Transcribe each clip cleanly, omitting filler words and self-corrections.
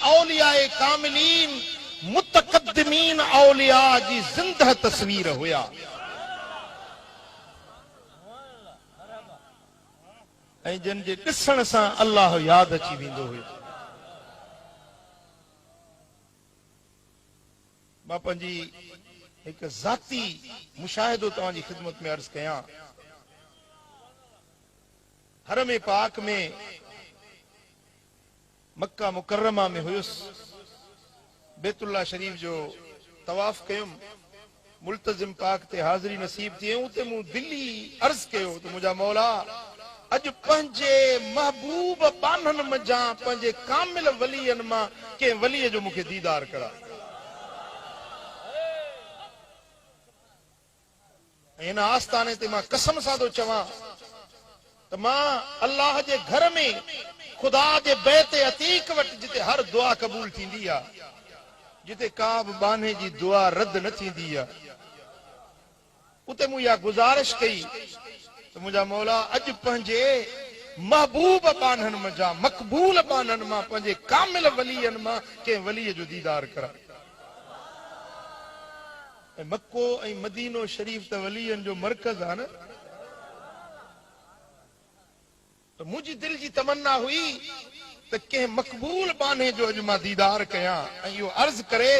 औलियाए कामिलीन मुतकद्दिमीन औलिया जी ज़िंदह तस्वीर हुया। ऐं जिन जे ॾिसण सां अल्लाह याद अची वेंदो हुयो। मां पंहिंजी एक ज़ाती मुशाहिदो तव्हांजी ख़िदमत में अर्ज़ कयां। हरम पाक में मक्का मुकर्रमा में हुयुसि, बैतुल्लाह शरीफ जो तवाफ़ कयुम, मुल्तज़िम पाक ते हाज़िरी नसीब थी। उते मूं दिली अर्ज़ कयो त मुंहिंजा मौला अॼु पंहिंजे महबूब बाननि मज़ा पंहिंजे कामिल वलीअनि मां कंहिं वलीअ जो मूंखे दीदार करा। हिन आस्थाने ते मां कसम सां थो चवां त मां अल्लाह जे घर में खुदा जे बैत अतीक वटि जिते हर दुआ क़बूल थींदी आहे, जिते का बि बाने जी दुआ रद्द न थींदी आहे, उते मूं इहा गुज़ारिश कई त मुंहिंजा मौला अॼु पंहिंजे महबूब बाननि मज़ा मक़बूल बाननि मां पंहिंजे कामिल वलीअनि मां कंहिं वलीअ जो दीदार करा। मक्को ऐं मदीनो शरीफ त वलीअनि जो मरकज़ आहे न। त मुंहिंजी दिलि जी तमन्ना हुई त कंहिं मक़बूल बाने जो अॼु मां दीदार कयां ऐं इहो अर्ज़ करे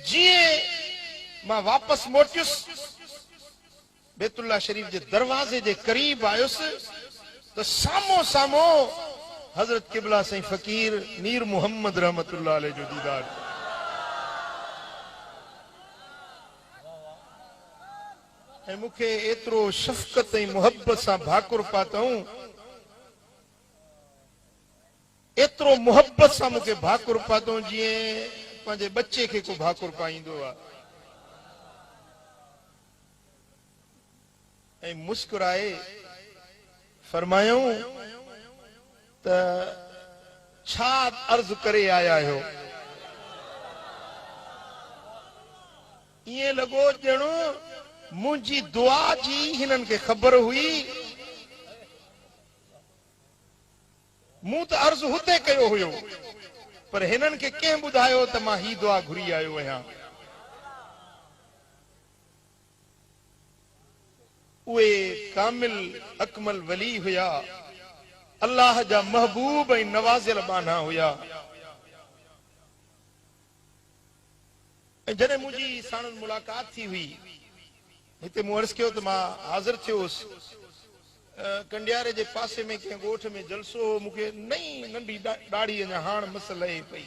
जीअं मां वापसि मोटियुसि, बैतुल्लाह शरीफ जे दरवाज़े जे क़रीब आयुसि त साम्हूं साम्हूं हज़रत क़िबला साईं फ़कीर मीर मोहम्मद रहमतुल्लाह अलैह जो दीदार। ऐं मूंखे एतिरो शफ़क़त ऐं मुहब्बत सां भाकुर पातऊं, एतिरो मुहब्बत सां मूंखे भाकुर पातऊं जीअं पंहिंजे बच्चे खे को भाकुर पाईंदो आहे। ऐं मुस्कुराए फरमायूं त छा अर्ज़ करे आया आहियो? ईअं लॻो ॼणो मुंहिंजी दुआ जी हिननि खे ख़बर हुई। मूं त अर्ज़ हुते कयो हुयो, पर हिननि खे कंहिं ॿुधायो त मां ही दुआ घुरी आयो आहियां। उहे कामिल अकमल वली हुया, अल्लाह जा महबूब ऐं नवाज़ियल बाना हुया। ऐं जॾहिं मुंहिंजी साणुनि मुलाक़ात थी हुई, हिते मूं अर्ज़ कयो त मां हाज़िर थियो हुउसि। कंडियारे जे पासे में कंहिं ॻोठ में जलसो हो, मूंखे नई नंढी ॾाढ़ी अञा हाण मस लहे पई।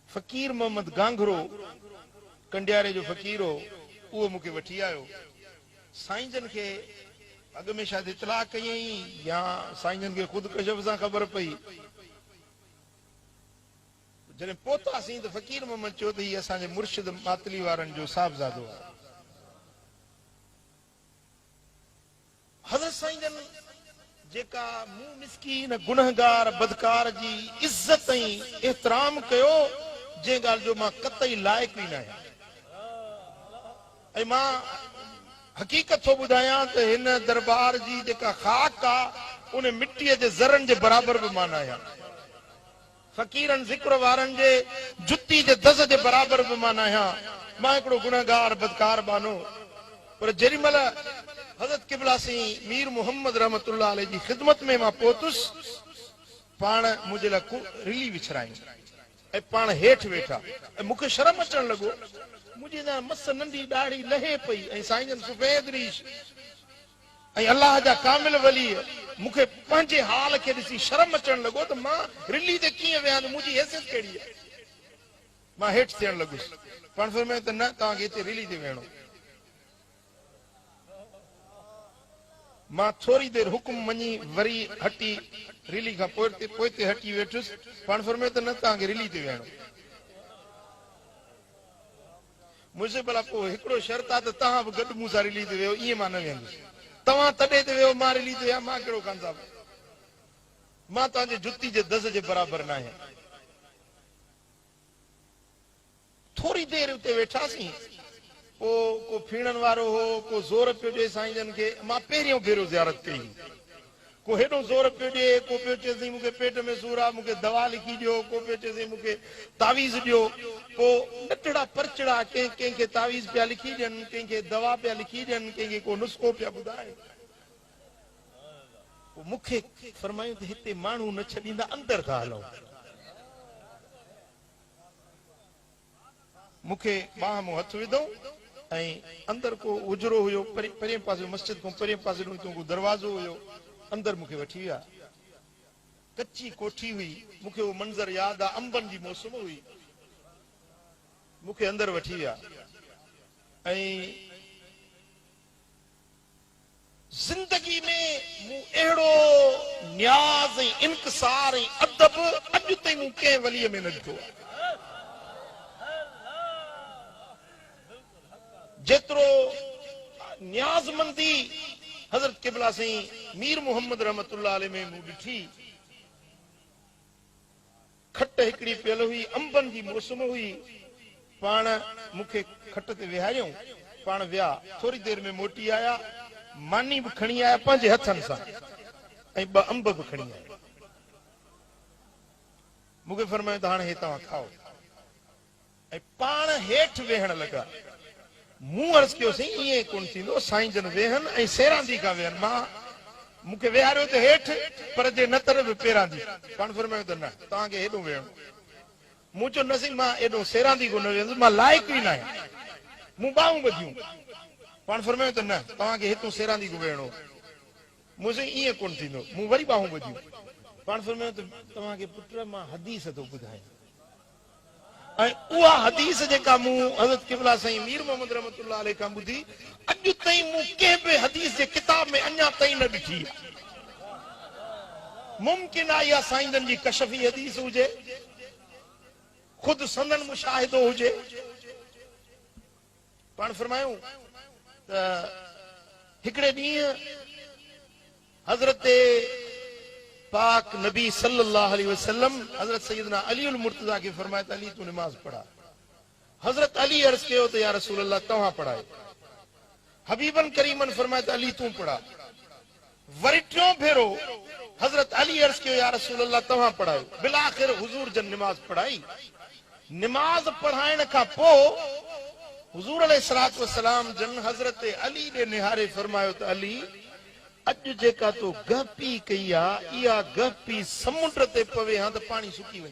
फ़कीर मोहम्मद गांगरो कंडियारे जो फ़कीर हो, उहो मूंखे वठी आयो। साईं जन खे अॻु में शायदि इतलाह कयईं या साईं जन खे ख़ुदि कशफ सां ख़बर पई। जॾहिं पहुतासीं त फ़कीर मोहम्मद चयो त हीअ असांजे मुर्शिद मातली वारनि जो साहिबज़ादो आहे। हज़रत साईं जन जेका मूं मिस्कीन गुनहगार बदकार जी इज़त ऐं एतिराम कयो, जंहिं ॻाल्हि जो मां कतई लाइक़ ई न आहियां। ऐं मां हक़ीक़त थो ॿुधायां त हिन दरबार जी जेका ख़ाक आहे उन मिटीअ जे ज़रनि जे बराबरि बि मां न आहियां। फ़कीरनि ज़िक्र वारनि जे जुती जे दज़ जे बराबरि बि मां न आहियां। मां हिकिड़ो गुनहगार बदकार बानो। पर जेॾी महिल हज़रत क़िबला साईं मीर मोहम्मद रहमतुल्लाह अलैह जी ख़िदमत में मां पहुतुसि, पाण मुंहिंजे लाइ रिली विछराई ऐं पाण हेठि वेठा। ऐं मूंखे शर्म अचणु लॻो, मुंहिंजी मस नंढी ॾाढ़ी लहे पई ऐं साईं जन सफ़ेद रीश ऐं अल्लाह जा कामिल वली। मूंखे पंहिंजे हाल खे ॾिसी शर्म अचणु लॻो त मां रिली ते कीअं वियां, त मुंहिंजी हैसियत कहिड़ी आहे। मां हेठि थियणु लॻुसि। पाण फरमायो त न, तव्हांखे हिते रिली ते वेहणो। मां थोरी देरि हुकुम मञी वरी हटी, रिली खां पोइ ते हटी वेठुसि। पाण फरमायो त न, तव्हांखे रिली ते वेहणो। मुंहिंजे भला पोइ हिकिड़ो शर्त आहे त तव्हां बि गॾु मूं सां रिली ते वियो, ईअं मां न वेंदुसि। तव्हां तॾहिं ते वियो, मां रिली ते विया, मां कहिड़ो कांज़ाब। मां तव्हांजे जुती जे दज़ जे बराबरि न आहियां। थोरी देरि उते वेठासीं, पोइ को फीणनि वारो हो, को ज़ोर पियो ॾिए साईं जन खे। मां पहिरियों भेरो ज़ियारत कई। को हेॾो ज़ोर पियो ॾिए, को पियो चए मूंखे पेट में सूर आहे, मूंखे दवा लिखी ॾियो, को पियो चए मूंखे तावीज़ ॾियो। पोइ नटड़ा परचड़ा कंहिंखे तावीज़ पिया लिखी ॾियनि, कंहिंखे दवा पिया लिखी ॾियनि, कंहिंखे को नुस्ख़ो पिया ॿुधाइनि। पोइ मूंखे फरमायूं त हिते माण्हू न छॾींदा, अंदरि था हलूं। मूंखे बाह मूं हथ विधऊं ऐं अंदरि को उजरो हुयो, परे पासे मस्जिद खां परे पासे को दरवाज़ो हुयो, अंदरि मूंखे वठी विया। कच्ची कोठी हुई, मूंखे उहो मंज़र यादि आहे, अंबनि जी मौसम हुई। मूंखे अंदरि वठी विया ऐं ज़िंदगी में मूं अहिड़ो न्याज़ ऐं इंकिसार ऐं अदब अॼु ताईं मूं कंहिं वलीअ में न ॾिठो आहे। जेतिरो न्याज़मंदी हज़रत क़िबला साईं मीर मोहम्मद रहमतुल्लाह अलैह में मूं ॾिठी। खट हिकिड़ी पियल हुई, अंबनि जी मौसम हुई। पाण मूंखे खट ते विहारियऊं, पाण विया, थोरी देरि में मोटी आया, मानी बि खणी आया पंहिंजे हथनि सां ऐं 2 अंब बि खणी आया। मूंखे फरमायो त हाणे हे तव्हां खाओ। ऐं पाण हेठि वेहण लॻा। मूं अर्ज़ कयो साईं ईअं कोन थींदो, साईं जन वेहनि ऐं सेरांदी खां वेहनि। मां मूंखे विहारियो त हेठि, पर जे न तरफ़ पेरांदी। पाण फरमायो त न, तव्हांखे हेॾो वेहणो। मूं चयो न साईं, मां एॾो सेरांदी कोन वेहंदुसि, मां लाइक़ु ई न आहियां। मूं ॿाहूं ॿधियूं। पाण फरमायो त न, तव्हांखे हितां सेरांदी को वेहणो। मूं साईं ईअं कोन थींदो। मूं वरी ॿाहूं ॿधियूं। पाण फरमायो त तव्हांखे पुट मां हदीस थो ॿुधायां। ऐं उहा हदीस जेका मूं हज़रत क़िबला साईं मीर मोहम्मद रहमतुल्लाह अलैह खां ॿुधी, अॼु ताईं मूं कंहिं बि हदीस जे किताब में अञा ताईं न ॾिठी आहे। मुमकिन आहे इहा साईं जन जी कशफी हदीस हुजे, ख़ुदि संदन मुशाहिदो हुजे। पाण फरमायूं त हिकिड़े ॾींहुं हज़रत पाक नबी सल्लल्लाहु अलैहि वसल्लम हज़रत सैयदना अली उल मुर्तज़ा के फरमाया, अली तू नमाज पढ़ा। हज़रत अली अर्ज़ कयो त या रसूल अल्लाह तव्हां पढ़ायो। हबीबन करीमन फरमाया, अली तू पढ़ा। वरी टियों भेरो हज़रत अली अर्ज़ कयो या रसूल अल्लाह तव्हां पढ़ायो। बिल आख़िर हुज़ूर जन नमाज पढ़ाई। नमाज पढ़ाइण खां पोइ हुज़ूर अलैहिस्सलातु वस्सलाम जन हज़रत अली ॾे निहारे फरमायो त अली, अॼु जेका तो गहपी कई आहे, इहा गहपी समुंड ते पवे हा त पाणी सुकी वञे।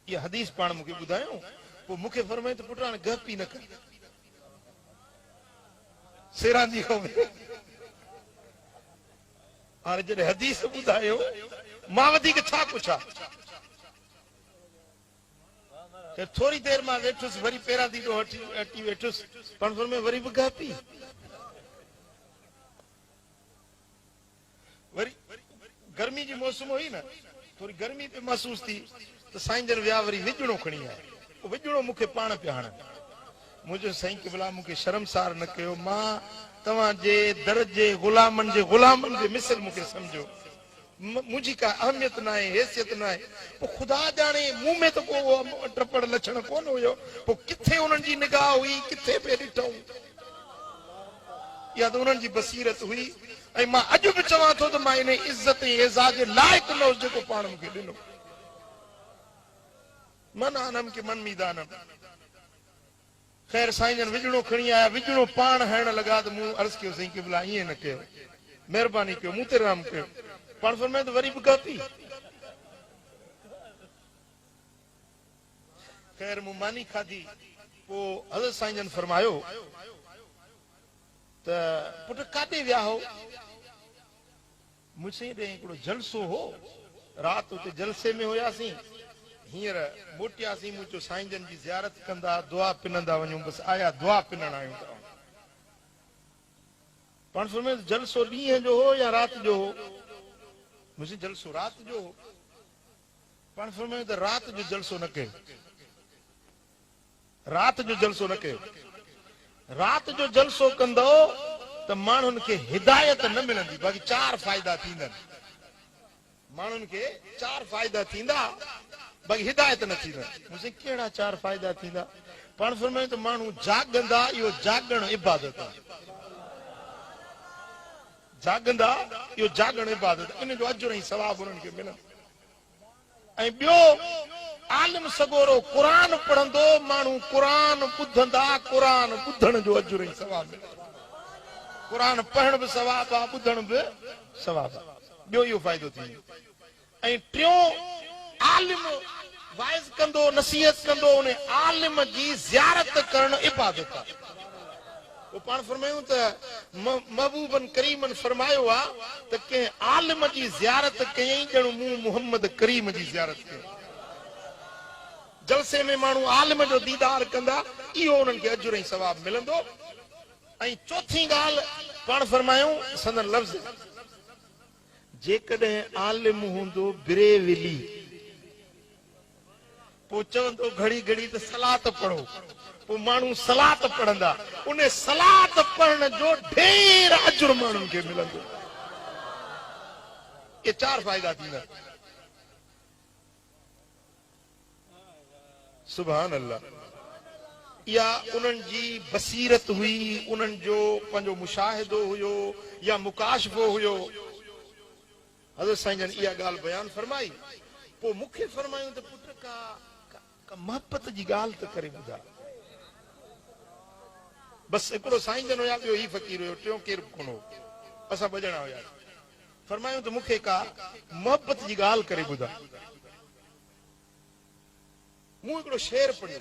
इहा हदीस पाण मूंखे ॿुधायो। पोइ मूंखे फरमायो त पुट हाणे गहपी न कर, सेरांदी खां हाणे जॾहिं हदीस ॿुधायो, मां वधीक छा पुछां। थोरी देरि मां वेठुसि, वरी पेरांदी ॾो हटी वेठुसि। पाण फरमायो वरी बि गहपी। वरी गर्मी जी मौसम हुई न, थोरी गर्मी पे महसूस थी त साईं जन विया, वरी विझड़ो खणी आया। विझड़ो मूंखे पाण पिया हणनि। मुंहिंजो साईं क़िबला मूंखे शर्मसार न कयो। मां तव्हांजे दर जे ग़ुलामनि जे मिसल मूंखे सम्झो। मुंहिंजी का अहमियत न आहे, हैसियत न आहे। पोइ ख़ुदा ॼाणे मूं में त को टपड़ लछण कोन हुयो। पोइ किथे उन्हनि जी निगाह हुई, किथे पे ॾिठऊं। इहा त उन्हनि जी बसीरत हुई। ऐं मां अॼु बि चवां थो त मां इन इज़त ऐं एज़ाज़ जे लाइक़ु न हुउसि जेको पाण मूंखे ॾिनो। मन आनम के मन मीदानम। ख़ैर साईं जन विझड़ो खणी आया। विझड़ो पाण हणण लॻा त मूं अर्ज़ कयो साईं क़िबला ईअं न कयो, महिरबानी कयो, मूं ते रहम कयो। पाण फरमायो त वरी बि गहपी। ख़ैर मूं मानी खाधी। पोइ हज़रत साईं जन फरमायो त पुट काॾे विया हो? मूंसां ॾे हिकिड़ो जलसो हो, राति उते जलसे में हुयासीं, हींअर मोटियासीं। मूं चयो साईं जन जी ज़ियारत कंदा, दुआ पिनंदा वञूं। बसि आया दुआ पिनण आयूं। पाण फरमायो जलसो ॾींहं जो हो या राति जो हो? मुंहिंजो जलसो राति जो हो। पाण फरमायो त राति जो जलसो न कयो, राति जो जलसो न कयो। राति जो जलसो कंदो त माण्हुनि खे हिदायत न मिलंदी, बाक़ी 4 फ़ाइदा थींदा। माण्हुनि खे 4 फ़ाइदा थींदा, बाक़ी हिदायत न थींदा। मुंहिंजे कहिड़ा 4 फ़ाइदा थींदा? पाण फरमायो त माण्हू जाॻंदा, इहो जाॻण इबादत आहे। जागंदा यो जागण इबादत इन जो अजर ऐं सवाब उन्हनि खे मिलंदो। ऐं ॿियो आलिम सगोरो क़ुरान पढ़ंदो माण्हू क़ुरान ॿुधंदा क़ुरान ॿुधण जो अजर ऐं सवाब मिलंदो। क़ुरान पढ़ण बि सवाब आहे ॿुधण बि सवाब आहे। ॿियो इहो फ़ाइदो थींदो। ऐं टियों आलिम वाइज़ कंदो नसीहत कंदो उन आलिम जी ज़ियारत करण इबादत आहे। वो पाण फरमायूं त महबूबन करीमन फरमायो आहे त कंहिं आलिम जी ज़ियारत कयईं ॼण मूं मुहम्मद करीम जी ज़ियारत कई। जलसे में माण्हू आलिम जो दीदार कंदा इहो उन्हनि खे अजुर ऐं सवाब मिलंदो। ऐं चौथी ॻाल्हि पाण फरमायूं संदन लफ़्ज़ जेकॾहिं आलिम हूंदो बिरेविली पोइ चवंदो घड़ी घड़ी त सलात पढ़ो पोइ माण्हू सलात पढ़ंदा उन सलात पढ़ण जो ढेर अजुर माण्हुनि खे मिलंदो। ये 4 फ़ाइदा थींदा। सुभान अल्लाह। या उन्हनि जी बसीरत हुई उन्हनि जो पंहिंजो मुशाहिदो हुयो या मुकाशफो हुयो। हज़रत साईं जन इहा ॻाल्हि बयान फरमाई पोइ मूंखे फरमायूं त पुट का मोहब्बत जी ॻाल्हि त करे ॿुधा। बस हिकिड़ो साईं जन हुया ॿियो ही फ़कीर हुयो टियों केरु कोन हो असां 2 ॼणा हुया। फरमायूं त मूंखे का मोहब्बत जी ॻाल्हि करे ॿुधा। मूं हिकिड़ो शेर पढ़ियो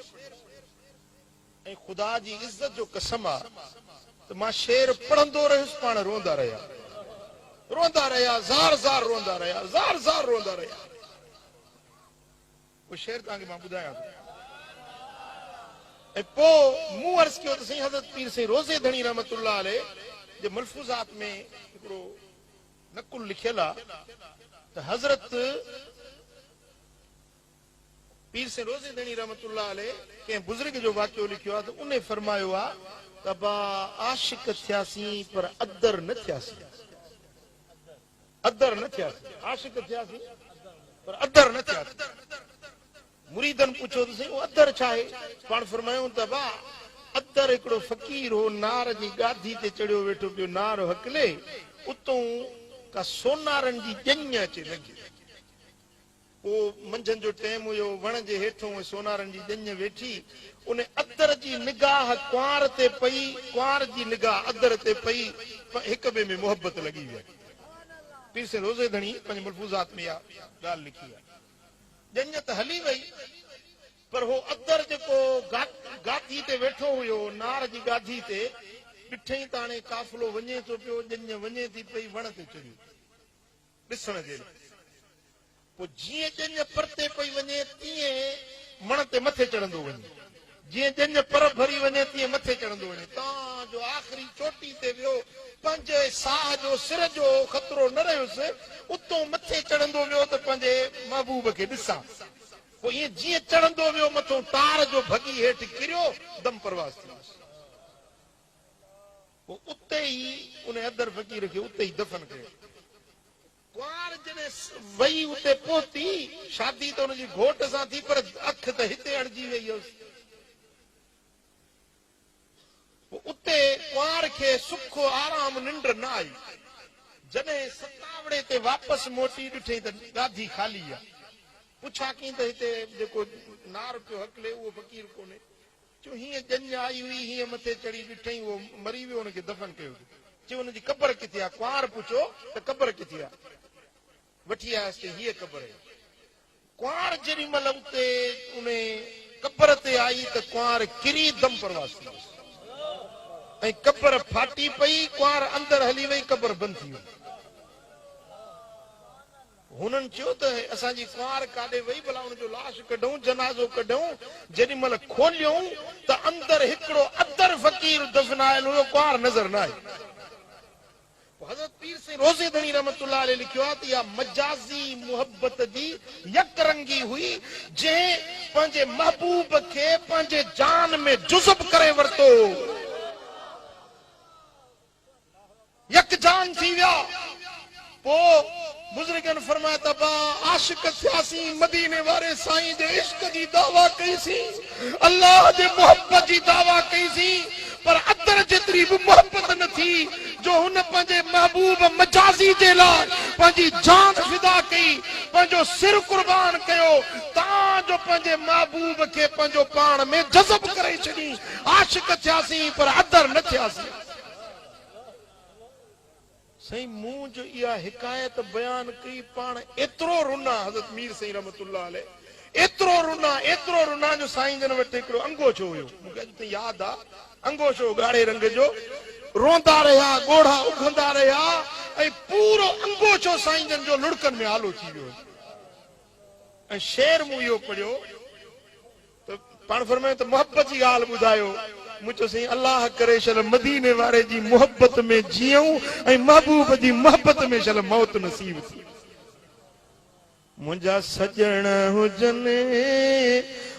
ऐं ख़ुदा जी इज़त जो कसम आहे त मां शेर पढ़ंदो रहियुसि पाण रोंदा रहिया ज़ार ज़ार रोंदा रहिया। वो शेर तव्हांखे मां ॿुधायां थो। ऐं पोइ मूं अर्ज़ कयो त साईं हज़रत पीर साईं रोज़े धणी रहमतुल्लाह अलैह जे मलफूज़ात में हिकिड़ो नकुल लिखियल आहे त हज़रत पीर साईं रोज़े धणी रहमतुल्लाह अलैह कंहिं बुज़ुर्ग जो वाक़ियो लिखियो आहे त उन फरमायो आहे त बा आशिक थियासीं पर अदर न थियासीं। आशिक थियासीं पर अदर न थियासीं। मुरीदन पुछो त साईं अदर छा आहे? पाण फरमायूं त बा अदर हिकिड़ो फ़कीर हो नार जी गादी ते चढ़ियो वेठो पियो नार हकले उतों का सोनारनि जी ॼञ अचे लॻी। पोइ मंझंदि जो टाइम हुयो वण जे हेठों सोनारनि जी ॼञ वेठी उन अदर जी निगाह कुंवार ते पई कुंवार जी निगाह अदर ते पई हिक ॿिए में मोहबत लॻी वई। पीर साईं रोज़े धणी पंहिंजे मलफूज़ात में इहा ॻाल्हि लिखी आहे। ॼञ त हली वई पर हो अदर जेको गादी ते वेठो हुयो नार जी गादी ते ॾिठई त हाणे काफ़िलो वञे थो पियो ॼञ वञे थी पई वण ते चढ़ी ॾिसण जे लाइ। पोइ जीअं ॼञ परते पई वञे तीअं वण ते मथे चढ़ंदो वञे जीअं ॼञ पर भरी वञे तीअं मथे चढ़ंदो वञे। तव्हां जो आख़िरी चोटी ते वियो पंहिंजे साह जो सिर जो ख़तरो न रहियुसि उतो मथे चढ़ंदो वियो त पंहिंजे महबूब खे ॾिसां। पोइ ईअं जीअं चढ़ंदो वियो मथो तार जो भॻी हेठि किरियो दम परवास थी वियुसि। पोइ उते ई उन अदर फ़कीर खे उते ई दफ़न कयो। कुंवार जॾहिं वई उते पहुती शादी त हुनजी घोट सां थी पर अखि त हिते अड़जी वई हुयसि। उते कुंवार खे सुख आराम निंड न आई। जॾहिं सतावड़े ते वापसि मोटी ॾिठई त गादी खाली आहे। पुछा कई त हिते जेको नार पियो हकले उहो फ़कीर कोन्हे। चयो हीअं ॼञ आई हुई हीअं मथे चढ़ी ॾिठई उहो मरी वियो हुनखे दफ़न कयो। चयो हुनजी क़बर किथे आहे? कुंवार पुछो त क़बर किथे आहे? वठी आयसि हीअ क़बर आहे। कुंवार जेॾी महिल उते उन क़बर ते आई त कुंवार किरी दम परवास थी वियुसि ऐं क़बर फाटी पई कुंवार अंदर हली वई क़बर बंदि थी वई। हुननि चयो त असांजी कुंवार काॾे वई भला हुनजो लाश कढूं जनाज़ो कढूं। जेॾी महिल खोलियूं त अंदर हिकिड़ो अदर फ़कीर दफ़नायल हुयो कुंवार नज़र न आई। हज़रत पीर साईं रोज़े धणी रहमतुल्लाह अलैह लिखियो आहे त इहा मजाज़ी मुहबत जी यकरंगी हुई जंहिं पंहिंजे महबूब खे पंहिंजे जान में जुज़ब करे वरितो यकजान थी विया। पोइ बुज़ुर्गनि फरमाया त बा आशिक थियासीं मदीने वारे साईं जे इश्क जी दावा कईसीं अल्लाह जे मोहब्बत जी दावा कईसीं पर अदर जेतिरी बि मोहब्बत न थी जो हुन पंहिंजे महबूब मजाज़ी जे लाइ पंहिंजी जान फिदा कई, पंहिंजो सिर कुर्बान कयो, तां जो पंहिंजे महबूब खे पंहिंजो पाण में जज़ब करे छॾी। आशिक थियासीं पर अदर न थियासीं। सही मूं जो इहा हिकायत बयान कई पाण एतिरो रुना हज़रत मीर साईं रहमतुल्लाह अलैह, एतिरो रुना जो साईं जन वटि हिकिड़ो अंगोछो हुयो, मूंखे अॼु ताईं यादि आहे। अंगोछो ॻाढ़े रंग जो, रोंदा रहिया, ॻोढ़ा उघंदा रहिया ऐं पूरो अंगोछो साईं जन जो लुड़कनि में आलो थी वियो। ऐं शेर मूं इहो पढ़ियो त पाण फरमायो त मोहबत जी ॻाल्हि ॿुधायो। मूं चयो साईं अल्लाह करे शल मदीने वारे जी मोहबत में जीऊं ऐं महबूब जी मोहबत में शल मौत नसीब थी। मुंहिंजा सजण हुजनि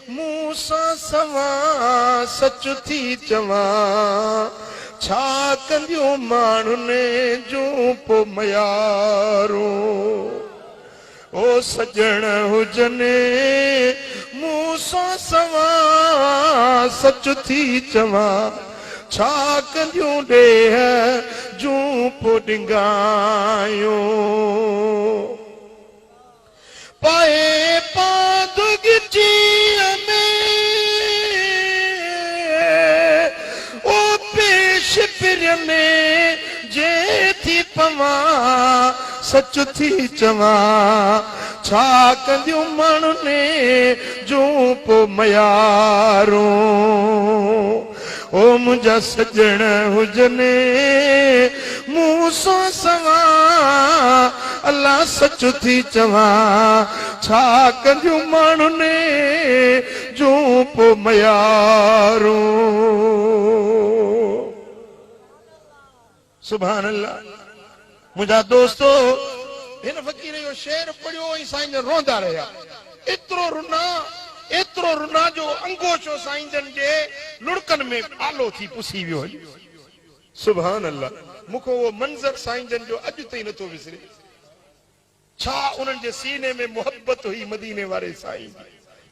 मूं सां सवां सच थी चवां, छा कंदियूं माण्हुनि जूं पो मयारो। ओ सजण हुजनि मूं सां सवां सच थी चवां, छा कंदियूं ॾेह जूं पो डिंगायूं। पाए पादुगी में ओ पेश पिर में जे थी पवां सच थी चवां, छा कंदियूं माण्हुनि जूं पो मयारो। ओ मुंहिंजा सजण हुजनि मूं सां सवां अल्लाह सच थी चवां, छा कंदियूं माण्हुनि जूं पो मयारो। सुभान अल्लाह। मुंहिंजा दोस्तो हिन फ़कीर जो शेर पढ़ियो ऐं साईं जन रोंदा रहिया। एतिरो रुना जो अंगोछो साईं जन जे लुड़कनि में आलो थी पुसी वियो। सुभान अल्लाह। मूंखे उहो मंज़र साईं जन जो अॼु ताईं नथो विसरे। छा उन्हनि जे सीने में मोहब्बत हुई मदीने वारे साईं,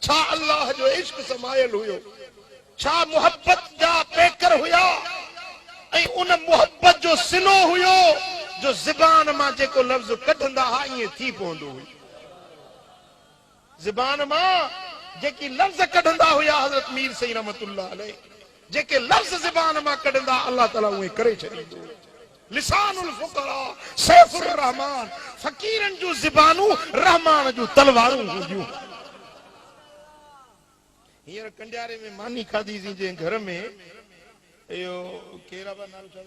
छा अल्लाह जो इश्क समायल हुयो, छा मोहब्बत जा पेकर हुया ऐं उन मोहब्बत जो सिलो हुयो जो ज़बान मां जेको लफ़्ज़ कढंदा हा ईअं थी पवंदो हुयो। ज़बान मां जेकी लफ़्ज़ कढंदा हुया हज़रत मीर साईं रहमतुल्लाह अलैह, जेके लफ़्ज़ ज़बान मां कढंदा अल्लाह ताला उहे करे छॾींदो। लिसानुल फुक़रा सैफुर रहमान, फ़कीरनि जूं ज़बानूं रहमान जूं तलवारूं हूंदियूं। हींअर कंडियारे में मानी खाधीसीं जंहिं घर में इहो केरु आहे नालो छा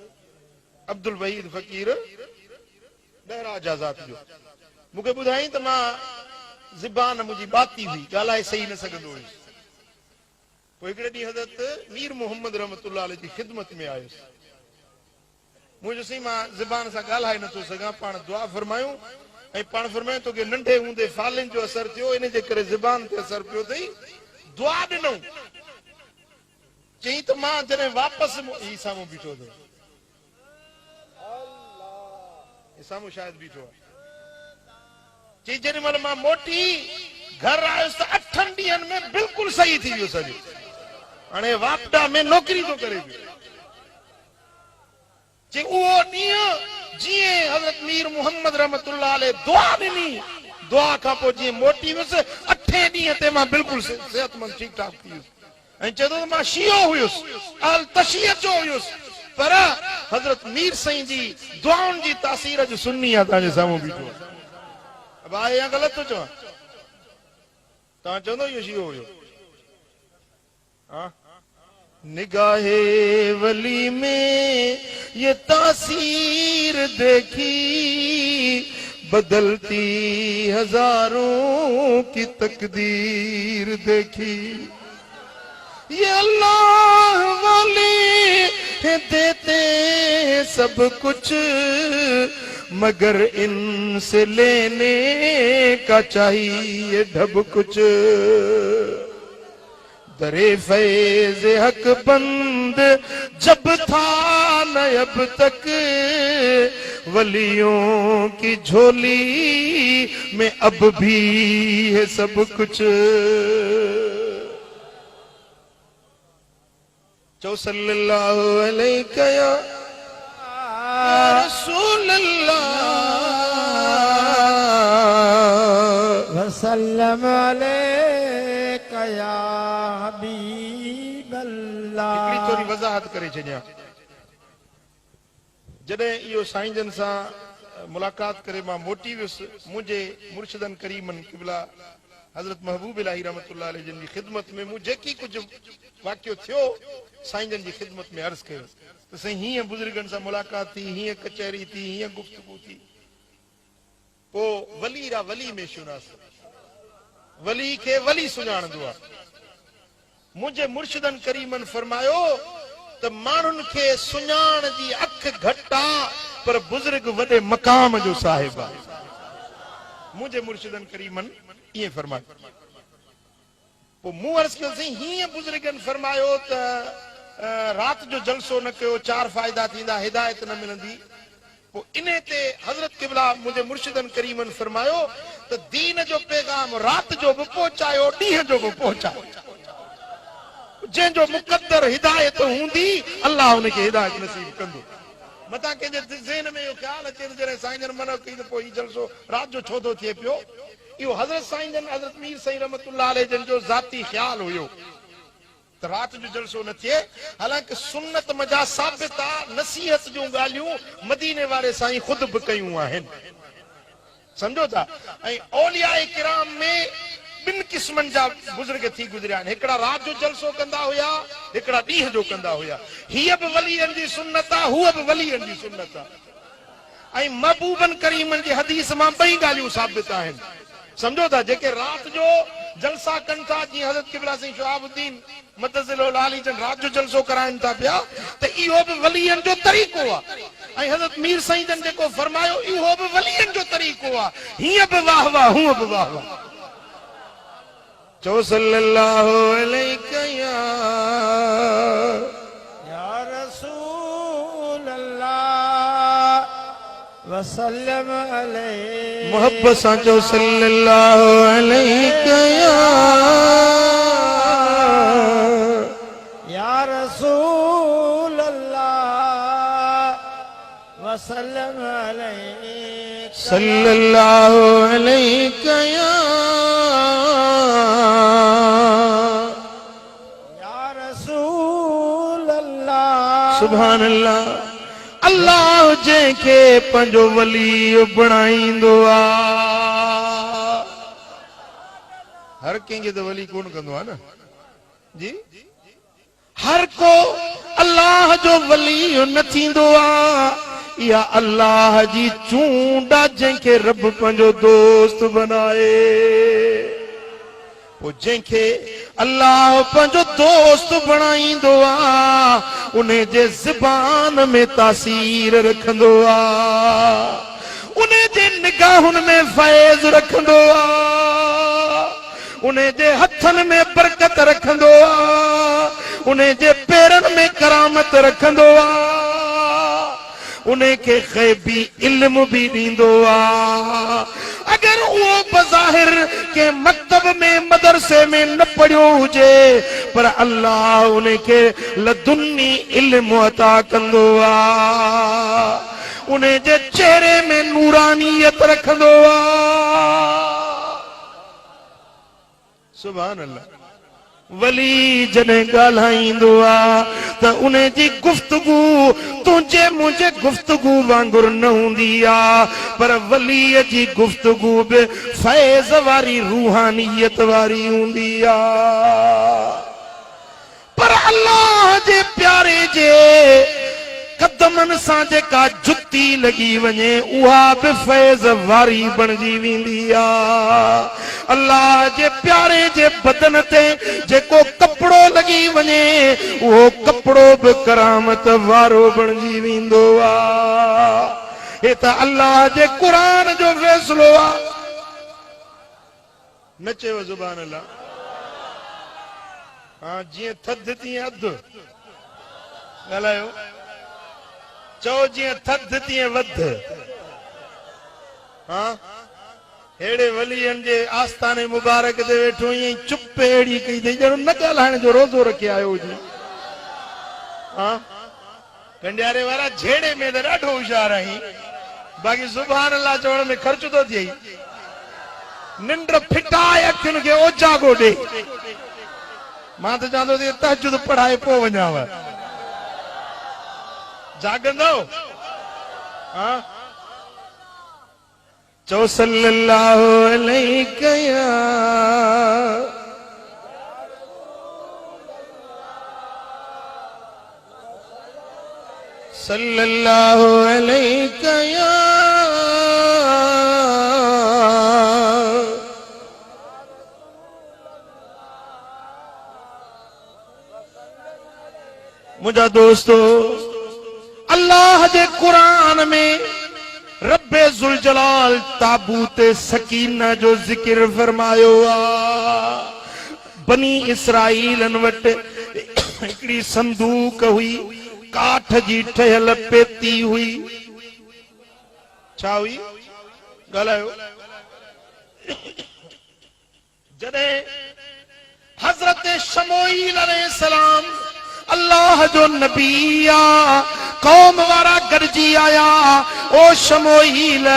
अब्दुल वहीद फ़कीर ॾहरा जाज़ात जो। मूंखे ॿुधाई त मां ज़बान मुंहिंजी बाती हुई, ॻाल्हाए सही न सघंदो हुयुसि। पोइ हिकिड़े ॾींहुं हज़रत मीर मोहम्मद रहमतुल्लाह अलैह जी ख़िदमत में आयुसि। मुंहिंजो साईं मां ज़बान सां ॻाल्हाए नथो सघां, पाण दुआ फरमायूं ऐं पाण फरमायूं तोखे नंढे हूंदे फालिन जो असर थियो, इन जे करे ज़बान ते असर पियो अथई। दुआ ॾिनऊं। चई त मां जॾहिं वापसि ही साम्हूं बीठो अथव, साम्हूं शायदि बीठो आहे। चई जेॾी महिल मां मोटी घर आयुसि त 8 ॾींहंनि में बिल्कुलु सही थी वियो सॼो। हाणे वापडा में नौकिरी थो करे पियो। चई उहो ॾींहुं जीअं हज़रत मीर मोहम्मद रहमतुल्लाह अलैह दुआ ॾिनी, दुआ खां पोइ जीअं मोटी वियुसि 8 ॾींहं ते मां बिल्कुलु सेहतमंद ठीकु ठाक थी वियुसि। ऐं चए थो त मां शियो हुयुसि, अल तशियत जो हुयुसि, पर हज़रत मीर साईं जी दुआउनि जी तासीर जो सुन्नी आहे तव्हांजे साम्हूं बीठो आहे। अब आहे या ग़लति थो चवां? तव्हां चवंदो इहो शियो हुयो? हा, निगाहे वली में ये तासीर देखी, बदलती हजारों की तकदीर देखी। ये अल्लाह वाले देते सब कुछ, मगर इनसे लेने का चाहिए ढब कुछ। दरे फैज़ हक बंद जब था न अब तक, वलियों की झोली में अब भी है सब कुछ। चो सल्लल्लाहु अलैहि रसूल अल्लाह वसल्लम अलैका या हबीब अल्लाह। हिकिड़ी थोरी वज़ाहत करे छॾियां। जॾहिं इहो साईं जन सां मुलाक़ात करे मां मोटी वियुसि, मुंहिंजे मुर्शिदन करीमन क़िबला हज़रत महबूब इलाही रहमतुल्लाह अलैह जिन जी ख़िदमत में मूं जेकी कुझु वाक़ियो थियो साईं जन जी ख़िदमत में अर्ज़ कयो त साईं हीअं बुज़ुर्गनि सां मुलाक़ात थी, हीअं कचहरी थी, हीअं गुफ़्तगू थी। पोइ वली रा वली में शुनास, वली खे वली सुञाणंदो आहे। मुंहिंजे मुर्शिदन करीमन फरमायो त माण्हुनि खे सुञाण जी अख घटि आहे, पर बुज़ुर्ग वॾे मक़ाम जो साहिब आहे। मुंहिंजे मुर्शिदन करीमन ईअं फरमायो। पोइ मूं अर्ज़ कयो साईं हीअं बुज़ुर्गनि फरमायो त राति जो जलसो न कयो, 4 फ़ाइदा थींदा, हिदायत न मिलंदी। पोइ इन ते हज़रत क़िबला मुंहिंजे मुर्शिदन करीमन फरमायो त दीन जो पैगाम राति जो बि पहुचायो, ॾींहं जो बि पहुचायो। जंहिंजो मुक़द्दर हिदायत हूंदी अल्लाह हुनखे हिदायत नसीब कंदो। मता कंहिंजे ज़हन में इहो ख़्याल अचे त जॾहिं साईं जन मना कई त पोइ हीउ जलसो राति जो छो थो थिए पियो। इहो हज़रत साईं जन हज़रत मीर साईं रहमतुल्लाह अलैह जन जो ज़ाती ख़्याल हुयो त राति जो जलसो न थिए। हालांकि सुन्नत मजा साबित आहे, नसीहत जूं ॻाल्हियूं मदीने वारे साईं ख़ुदि बि कयूं आहिनि, सम्झो था। ऐं औलियाए किराम में 2 क़िस्मनि जा बुज़ुर्ग थी गुज़रिया आहिनि। हिकिड़ा राति जो जलसो कंदा हुया, हिकिड़ा ॾींहं जो कंदा हुया। हीअ बि वलीअनि जी सुन्नत आहे, हूअ बि वलीअनि जी सुन्नत आहे। ऐं महबूबन करीमन जी हदीस मां 2 ॻाल्हियूं साबित आहिनि, सम्झो था। जेके राति जो जलसा कनि था, जीअं हज़रत क़िबला सिंह शहाबुद्दीन मदज़िलुल आली जन राति जो जलसो कराइनि था पिया, त इहो बि वलीअनि जो तरीक़ो आहे। ऐं हज़रत मीर साईं जन जेको फरमायो इहो बि वलीअनि जो तरीक़ो आहे। हीअं बि वाह वाह, हूअं बि वाह वाह। चओ सल्लल्लाहु अलैका या रसूल अल्लाह वसल्लम अलैका। मोहब्बत सां चओ सल्लल्लाहु अलैका या रसूल अल्लाह वसल्लम अलैका। सल्लल्लाहु अलैका या रसूल अल्लाह। सुभान अल्लाह। अल्लाह जंहिंखे पंहिंजो वली बणाईंदो आहे, हर कंहिंखे त वली कोन कंदो आहे न जी। हर को अल्लाह जो वली न थींदो आहे। इहा अल्लाह जी चूंड आहे, जंहिंखे रब पंहिंजो दोस्त बनाए। पोइ जंहिंखे अल्लाह पंहिंजो दोस्त बणाईंदो आहे, उन जे ज़बान में तासीर रखंदो आहे, उन जे निगाहुनि में फैज़ रखंदो आहे, उन जे हथनि में बरकत रखंदो आहे, उन जे पेरनि में करामत रखंदो आहे, उन खे ग़ैबी इल्म बि ॾींदो आहे। अगर वो बज़ाहिर के मकतब में मदरसे में न पढ़ियो हुजे, पर अल्लाह उनके लदुन्नी इल्म अता कंदो आहे, उन जे चेहरे में नूरानियत रखंदो आहे। सुभान अल्लाह। वली जॾहिं ॻाल्हाईंदो आहे त उन जी गुफ़्तगू तुंहिंजे मुंहिंजे गुफ़्तगू वांगुरु न हूंदी आहे, पर वलीअ जी गुफ़्तगू बि फैज़ वारी रूहानियत वारी हूंदी आहे। पर अल्लाह जे प्यारे जे कदमनि सां जेका जुती लॻी वञे, उहा बि फैज़ वारी बणिजी वेंदी आहे। अल्लाह जे प्यारे जे बदन ते जेको कपिड़ो लॻी वञे, उहो कपिड़ो बि करामत वारो बणिजी वेंदो आहे। हे त अल्लाह जे क़ुरान जो फ़ैसिलो आहे। न चयो ज़ुबान अल्लाह। हाँ, जीअं थधि तीअं अधु ॻाल्हायो। चओ जीअं थधि तीअं वधि। हाँ, हेड़े वलीअनि जे आस्थाने मुबारक ते वेठो ईअं चुप अहिड़ी कई अथई ॼण न ॻाल्हाइण जो रोज़ो रखे आयो हुजे। हाँ, कंडियारे वारा झेड़े में तो ॾाढो होशियार आहीं, बाक़ी सुभान अल्लाह चवण में ख़र्च तो थिए। निंड फिटाए अखियुनि खे ओजागो ॾे। मां त चवां थो तहजुद पढ़ाए पोइ वञाव। जागंदो? हाँ? चओ सल्लल्लाहु अलैहि या सल्लल्लाहु अलैहि या मुझा दोस्तों, अल्लाह जे कुरान में रब्बे ज़ुल जलाल ताबूत सकीना जो जिक्र फरमायो आ। बनी इसराइलन वटि हिकिड़ी संदूक हुई, काठ जी ठहियल पेती हुई। छा हुई? ॻाल्हायो। जॾहिं हज़रत शमूएल अलैहिस्सलाम अल्लाह जो नबी आ, कौम वारा गॾिजी आया। ओ शमूएल,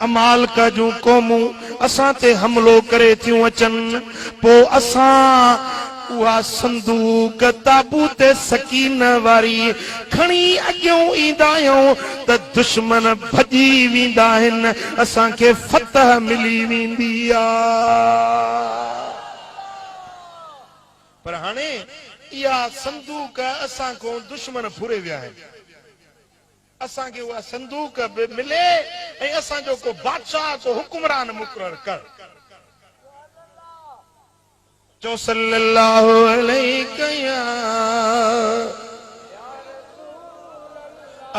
अमालका जूं क़ौमूं असां ते हमलो करे थियूं अचनि, पोइ असां उहा संदूक ताबूत सकीन वारी खणी अॻियों ईंदा आहियूं त दुश्मन भॼी वेंदा आहिनि, असांखे फतह मिली वेंदी आहे। पर हाणे इहा संदूक असां को दुश्मन फुरे विया आहिनि। असांखे उहा संदूक बि मिले ऐं असांजो को बादशाह को हुकुमरान मुक़ररु कर। चो सल्लल्लाहु अलैहि या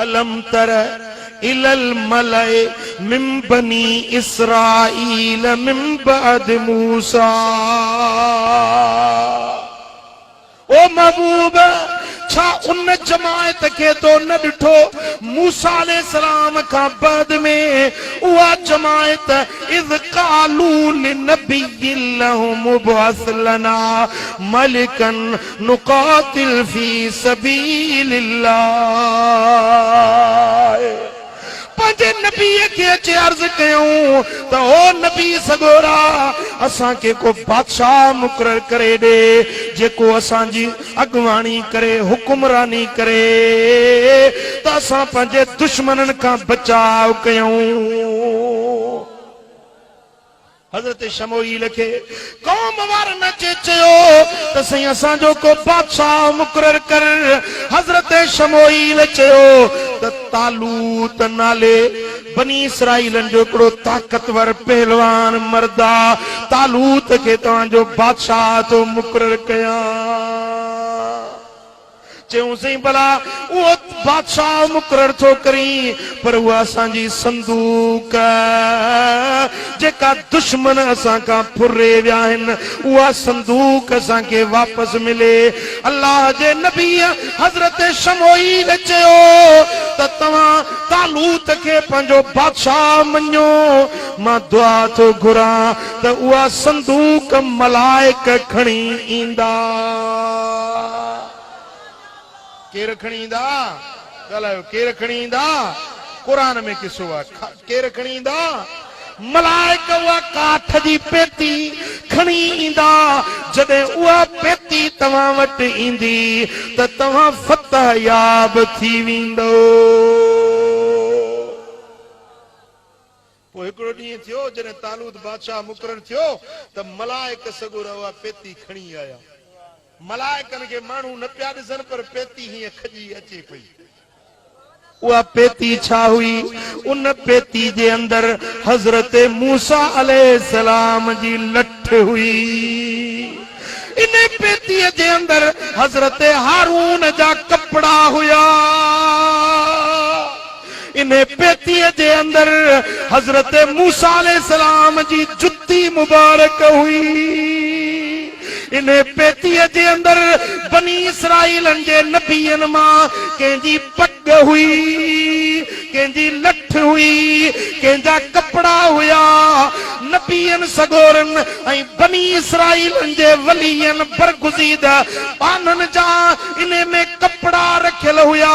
अलम तर इलल मलए मिन बनी इसराइल मिन बाद मूसा। ओ महबूब, छा उन जमायत के तो न ॾिठो मूसा अलैहिस्सलाम खां बाद में उहा जमायत इज़ क़ालू लिनबिय्यिन लहु मुबअस लना मलिकन नुक़ातिल फी सबीलिल्लाह। पंहिंजे नबीअ खे अचे अर्ज़ कयूं त ओ नबी सगोरा, असांखे को बादशाह मुक़ररु करे ॾे जेको असांजी अॻुवाणी करे, हुकुमरानी करे, त असां पंहिंजे दुश्मननि खां बचाव कयूं। हज़रत शमूएल खे कौम वारनि अचे चयो त साईं असांजो को बादशाह मुक़ररु कर। हज़रत शमूएल चयो त तालूत नाले बनी इसराइलन जो हिकिड़ो ताक़तवर पहलवान मर्दा, तालूत खे तव्हांजो बादशाह तो मुक़ररु कयां। चयूं साईं भला उहो बादशाह मुक़ररु थो करी, पर उहा असांजी संदूक जेका दुश्मन असां खां फुरे विया आहिनि, उहा संदूक असांखे वापसि मिले। अल्लाह जे नबी हज़रत शमूएल चयो त तव्हां तालूत खे पंहिंजो बादशाह मञो, मां दुआ थो घुरां त उहा संदूक मलाइक खणी ईंदा। केर खणी ईंदा? ॻाल्हायो, केर खणी ईंदा? क़ुरान में किसो आहे, केर खणी ईंदा? मलाइक उहा काठ जी पेती खणी ईंदा। जॾहिं उहा पेती तव्हां वटि ईंदी त तव्हां फतह याब थी वेंदो। पोइ हिकिड़ो ॾींहुं थियो जॾहिं तालूत बादशाह मुक़ररु थियो त मलाइक सगोरा उहा पेती खणी आया। मलाइकनि खे माण्हू न पिया ॾिसनि, पर पेती हीअं खजी अचे पई। उहा पेती छा हुई? उन पेती जे अंदर हज़रत मूसा अलैहिस्सलाम जी लठ हुई। इन पेतीअ जे अंदर हज़रत हारून जा कपड़ा हुया। इन पेतीअ जे अंदर हज़रत मूसा अलैहिस्सलाम जी जुती मुबारक हुई। इन पेतीअ जे अंदर बनी इसराइलन जे नबियन मां कंहिंजी पट पग हुई, कंहिंजी लठ हुई, कंहिंजा कपड़ा हुया। नबियन सगोरन ऐं बनी इसराइलन जे वलियन बरगुज़ीदा पानन जा इन में कपड़ा रखियल हुया।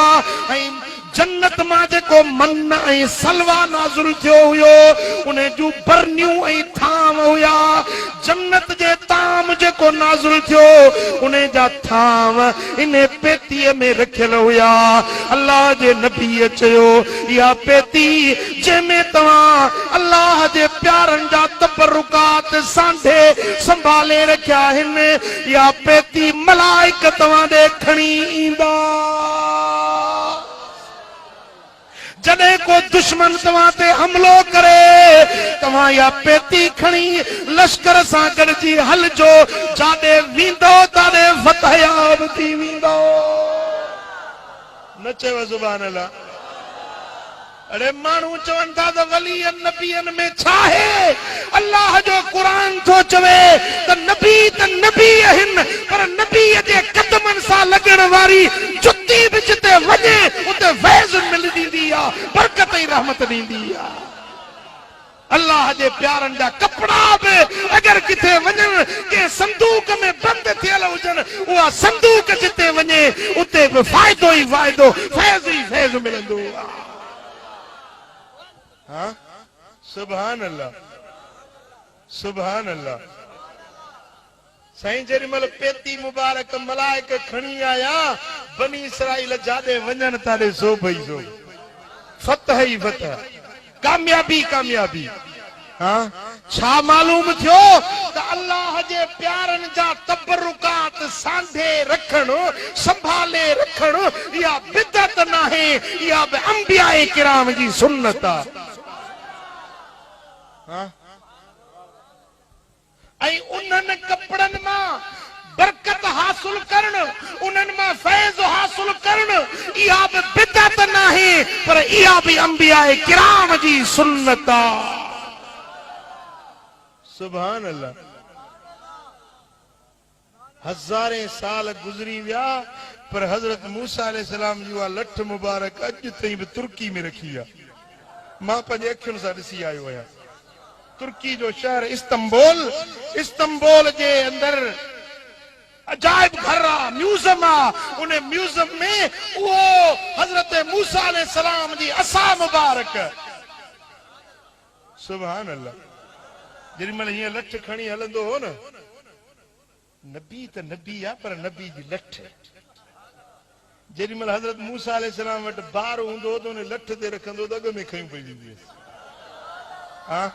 ऐं जन्नत मां जेको मन ऐं सलवा नाज़ुल थियो हुयो, उन जूं बरनियूं ऐं थाम हुया। जन्नत जे ताम जेको नाज़ुल थियो, उन जा थाम इन पेतीअ में रखियल हुया। अल्लाह जे नबीअ चयो, इहा पेती जंहिंमें तव्हां अल्लाह जे प्यारनि जा तबरुकात सांढे संभाले रखिया आहिनि, इहा पेती मलाइक तव्हां ॾे खणी ईंदा। जॾहिं को दुश्मन तव्हां ते हमलो करे, तव्हां इहा पेती खणी लश्कर सां गॾिजी हलजो। जाॾे वेंदो ताॾे फतहयाब थी वेंदो। न चयो सुभान अल्लाह। अड़े माण्हू चवनि था त वलीअन नबीअन में छा आहे? अल्लाह जो क़ुरान थो चवे त नबी आहिनि, पर नबीअ जे कदमनि सां लॻण वारी जुती बि जिते वञे उते फैज़ मिलंदी आहे, बरकत ऐं रहमत ॾींदी आहे। अल्लाह जे प्यारनि जा कपड़ा बि अगरि किथे वञनि, के संदूक में बंदि थियल हुजनि, उहा संदूक जिते वञे उते बि फ़ाइदो ई फ़ाइदो, फैज़ ई फैज़ मिलंदो आहे। हाँ? सुभान अल्लाह, सुभान अल्लाह। साईं जेॾी महिल पेती मुबारक मलाइक खणी आया, बनी इसराइल जाॾे वञनि ताॾे सो भई सो, फतह ई फतह, कामयाबी कामयाबी। हाँ? छा मालूम थियो त अल्लाह जे प्यारनि जा तबरुकात सांढे रखणु, संभाले रखणु, इहा बिदअत नाहे, इहा बि अंबियाए किराम जी सुन्नत आहे। ऐं उन्हनि कपड़नि मां बरकत हासिल करणु, उन्हनि मां फैज़ हासिल करणु, इहा बि बिदअत नाहे, पर इहा बि अंबियाए किराम जी सुन्नत आहे। सुभान अल्लाह। हज़ारे साल गुज़री विया, पर हज़रत मूसा अलैहिस्सलाम जी उहा लठ मुबारक अॼु ताईं बि तुर्की में रखी आहे। मां पंहिंजे अखियुनि सां ॾिसी आयो आहियां। तुर्की जो शहर इस्तांबुल जे अंदरि अजाइब घर आहे, म्यूज़ियम आहे। उन म्यूज़ियम में उहो हज़रत मूसा अलैहिस्सलाम जी असा मुबारक। सुभान अल्लाह। जेॾी महिल हीअं लठ खणी हलंदो हो न, नबी त नबी आहे, पर नबी जी लठ। जेॾी महिल हज़रत मूसा अलैहिस्सलाम वटि ॿार हूंदो हो त उन लठ ते रखंदो त अॻ में खयूं पइजी हुयसि। हाँ?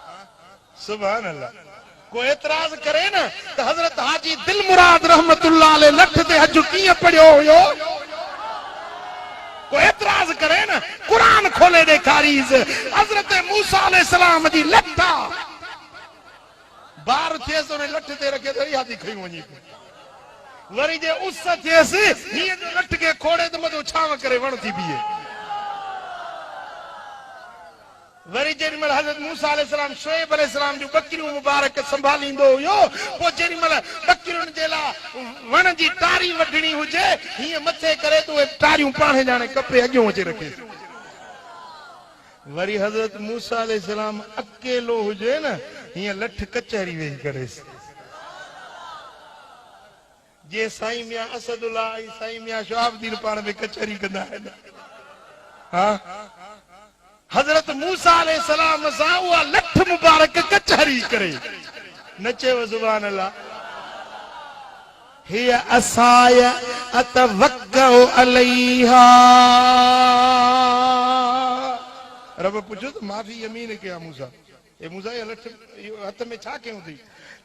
सुभान अल्लाह। कोई एतराज़ करे न त हज़रत हाजी दिलमुराद रहमतुल्लाह अलैह लठ ते हज कीअं पढ़ियो हुयो? कोई एतराज़ करे न, क़ुरान खोले ॾेखारीस, हज़रत मूसा अलैहिस्सलाम जी लठ आहे। ॿार थियसि उन लठ ते रखे त वरी हाथी खयूं वञी पियो। वरी जे उस थियसि, हीअं जो लठ खे खोड़े त मथो छांव करे वण थी बीहे। वरी जेॾी महिल हज़रत मूसा अलैहिस्सलाम शुएब अलैहिस्सलाम जूं बकरियूं मुबारक संभालींदो हुयो, पोइ जेॾी महिल बकरियुनि जे लाइ वण जी टारी वढणी हुजे, हीअं मथे करे त उहे टारियूं पाणे ॼाणे कपे अॻियों अचे रखे। वरी हज़रत मूसा अलैहिस्सलाम अकेलो हुजे न, हीअं लठ कचहरी वेही करेसि। जे साईं मियां असदुल्लाह ऐं साईं मियां शहाबुद्दीन पाण में कचहरी कंदा आहिनि। हाँ? हज़रत मूसा अलैहिस्सलाम सां उहा लठ मुबारक कचहरी करे। न चयो सुभान अल्लाह। हिय असाय अतवक्कउ अलैहा। रब पुछो त माफ़ी यमीन कया मूसा, ए मूसा ये लठ हथ में छा कयूं थी?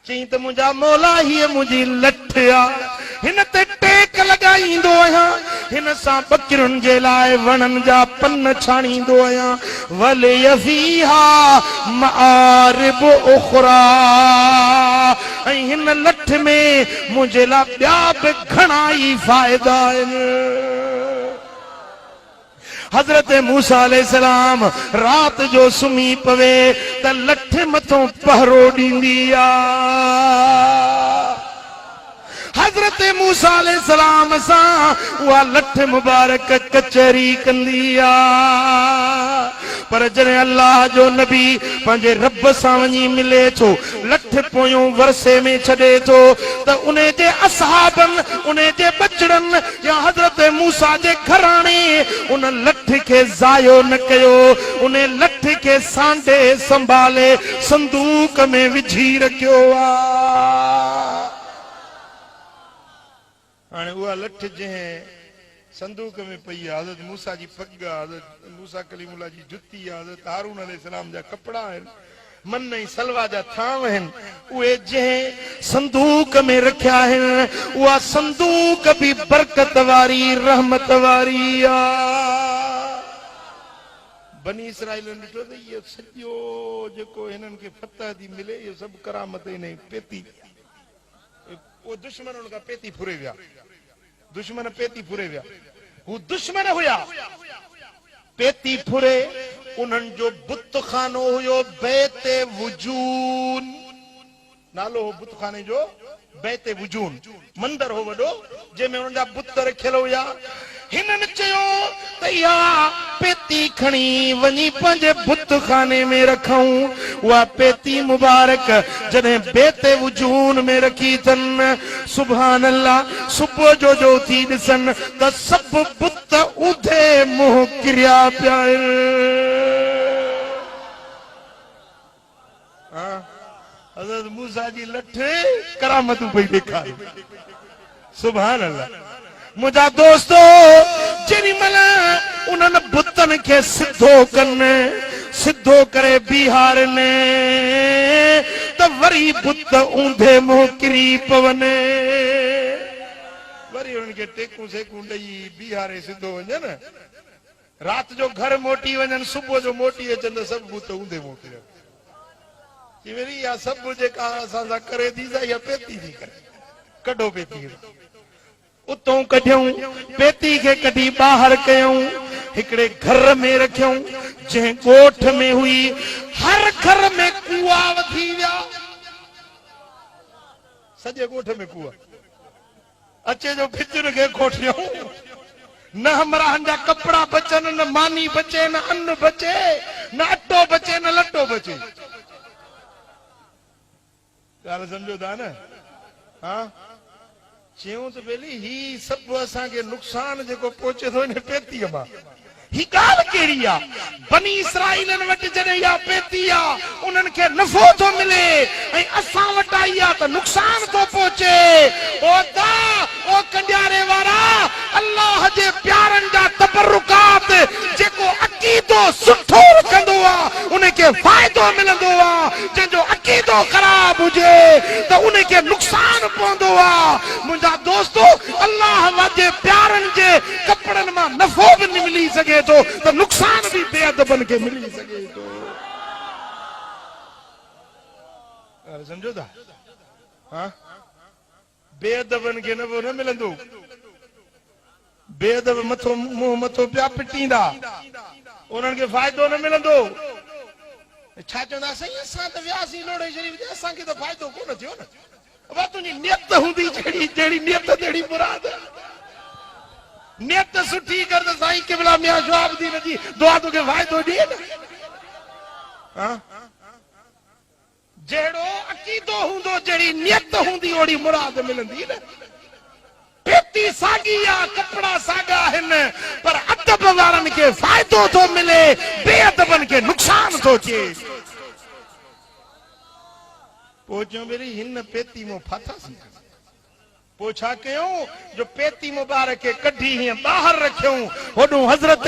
चई त मुंहिंजा मौला हीअ मुंहिंजी लठ आहे, हिन ते टेक लॻाईंदो आहियां, हिन सां बकरियुनि जे लाइ वणनि जा पन छाणींदो आहियां। वले यफ़ीहा मआरिब उखरा। ऐं हिन लठ में मुंहिंजे लाइ ॿिया बि घणा ई फ़ाइदा आहिनि। हज़रत मूसा अलैहिस्सलाम रात जो सुम्ही पवे त लठ मथों पहरो ॾींदी आहे। हजरत मूसा अलैहिस्सलाम सां उहा लठ मुबारक कचहरी कंदी आ। पर जॾहिं अल्लाह जो नबी पंहिंजे रब सां वञी मिले थो, लठ पोयों वरसे में छॾे थो, त उन जे असहाबनि, उन जे बचड़नि या हजरत मूसा जे घराणे उन लठ खे ज़ायो न कयो, उन लठ खे सांडे संभाले संदूक में विझी रखियो आ। हाणे उहा लठ जंहिं संदूक में पई आहे, हज़रत मूसा जी पग आहे, हज़रत मूसा कलीमुल्लाह जी जुती आहे, हज़रत हारून अलैहिस्सलाम जा कपड़ा आहिनि, मन ऐं सलवा जा थांव आहिनि, उहे जंहिं संदूक में रखिया आहिनि, उहा संदूक बि बरकत वारी रहमत वारी आहे। बनी इसराइल ॾिठो त इहो सॼो जेको हिननि खे फतह थी मिले, इहो सभु करामत हिन पेती, उहो दुश्मन खां पेती फुरे विया, दुश्मन पेती फुरे विया, हू दुश्मन हुया पेती फुरे। उन्हनि जो बुत खानो हुयो बैते वजून, नालो हो बुत खाने जो बैते वजून, मंदर हो वॾो जंहिंमें उन्हनि जा बुत रखियल हुया। हिननि चयो त इहा पेती खणी वञी पंहिंजे बुत खाने में रखूं। उहा पेती मुबारक जॾहिं बेते वजून में रखी अथनि, सुभान अल्लाह, सुबुह जो थी ॾिसनि त सभु बुत उधे मुंहुं किरिया पिया आहिनि। हज़रत मूसा जी लठ करामतूं पई ॾेखारे, सुभान अल्लाह। मुंहिंजा दोस्तो, जेॾी महिल उन्हनि बुतनि खे सिधो कनि, सिधो करे बीहारनि, त वरी बुत ऊंधे मुंहुं किरी पवनि, वरी उन्हनि खे टेकूं सेकूं ॾेई बीहारे सिधो वञनि, राति जो घर मोटी वञनि, सुबुह जो मोटी अचनि त सभु बुत ऊंधे मुंहुं किरिया। इहा सभु जेका असां सां करे थी, इहा पेती थी करे, कढो पेती उतों कढियूं, पेती खे कढी ॿाहिरि कयूं, हिकिड़े घर में रखियूं जंहिं ॻोठ में हुई। हर घर में कुआ वधी विया, सॼे ॻोठ में कुआ, अचे जो फिचर खे खोटियूं, न हमराहनि जा कपिड़ा बचनि, न मानी बचे, न अन्न बचे, न अटो बचे, न लटो बचे। ॻाल्हि सम्झो था न? हा, चयूं त भली ही सभु असांखे नुक़सान जेको पहुचे थो हिन पेतीअ मां। ही ॻाल्हि कहिड़ी आहे? बनी इसराइलनि वटि जॾहिं इहा पेती आहे, उन्हनि खे नफ़ो थो मिले, ऐं असां वटि आई आहे त नुक़सान थो पहुचे। ओ कंडियारे वारा, अल्लाह जे प्यारनि जा तबरुकात, जेको अक़ीदो सुठो रखंदो आहे उनखे फ़ाइदो मिलंदो आहे, जंहिंजो अक़ीदो ख़राब हुजे त उनखे नुक़सान पवंदो आहे। मुंहिंजा दोस्तो, अल्लाह जे प्यारनि जे कपड़नि मां नफ़ो बि न मिली सघे थो त नुक़सान बि बेअदबनि खे मिली सघे थो। सम्झो था? हा, बेअदबनि खे नफ़ो न मिलंदो, बेअदब मथो मुंहुं मथो पिया पिटींदा, उन्हनि खे फ़ाइदो न मिलंदो। छा चवंदा साईं, असां त वियासीं लोड़े शरीफ़ ते, असांखे त फ़ाइदो कोन थियो न। वाह, तुंहिंजी नियत हूंदी जहिड़ी नियत तहिड़ी मुराद। नियत सुठी कर त साईं क़िबला मियां शहाबुद्दीन जी दुआ तोखे फ़ाइदो ॾिए न। जहिड़ो अक़ीदो हूंदो, जहिड़ी नियत हूंदी, ओड़ी मुराद मिलंदी न। पेती साॻी आहे, कपिड़ा साॻा आहिनि, पर अदब वारनि खे फ़ाइदो थो मिले, बेअदबनि खे नुक़सान थो थिए। पोइ चयूं वरी हिन पेती मां फाथासीं, पोइ छा कयूं? जो पेती मुबारक खे कढी हीअं ॿाहिरि रखियूं, होॾो हज़रत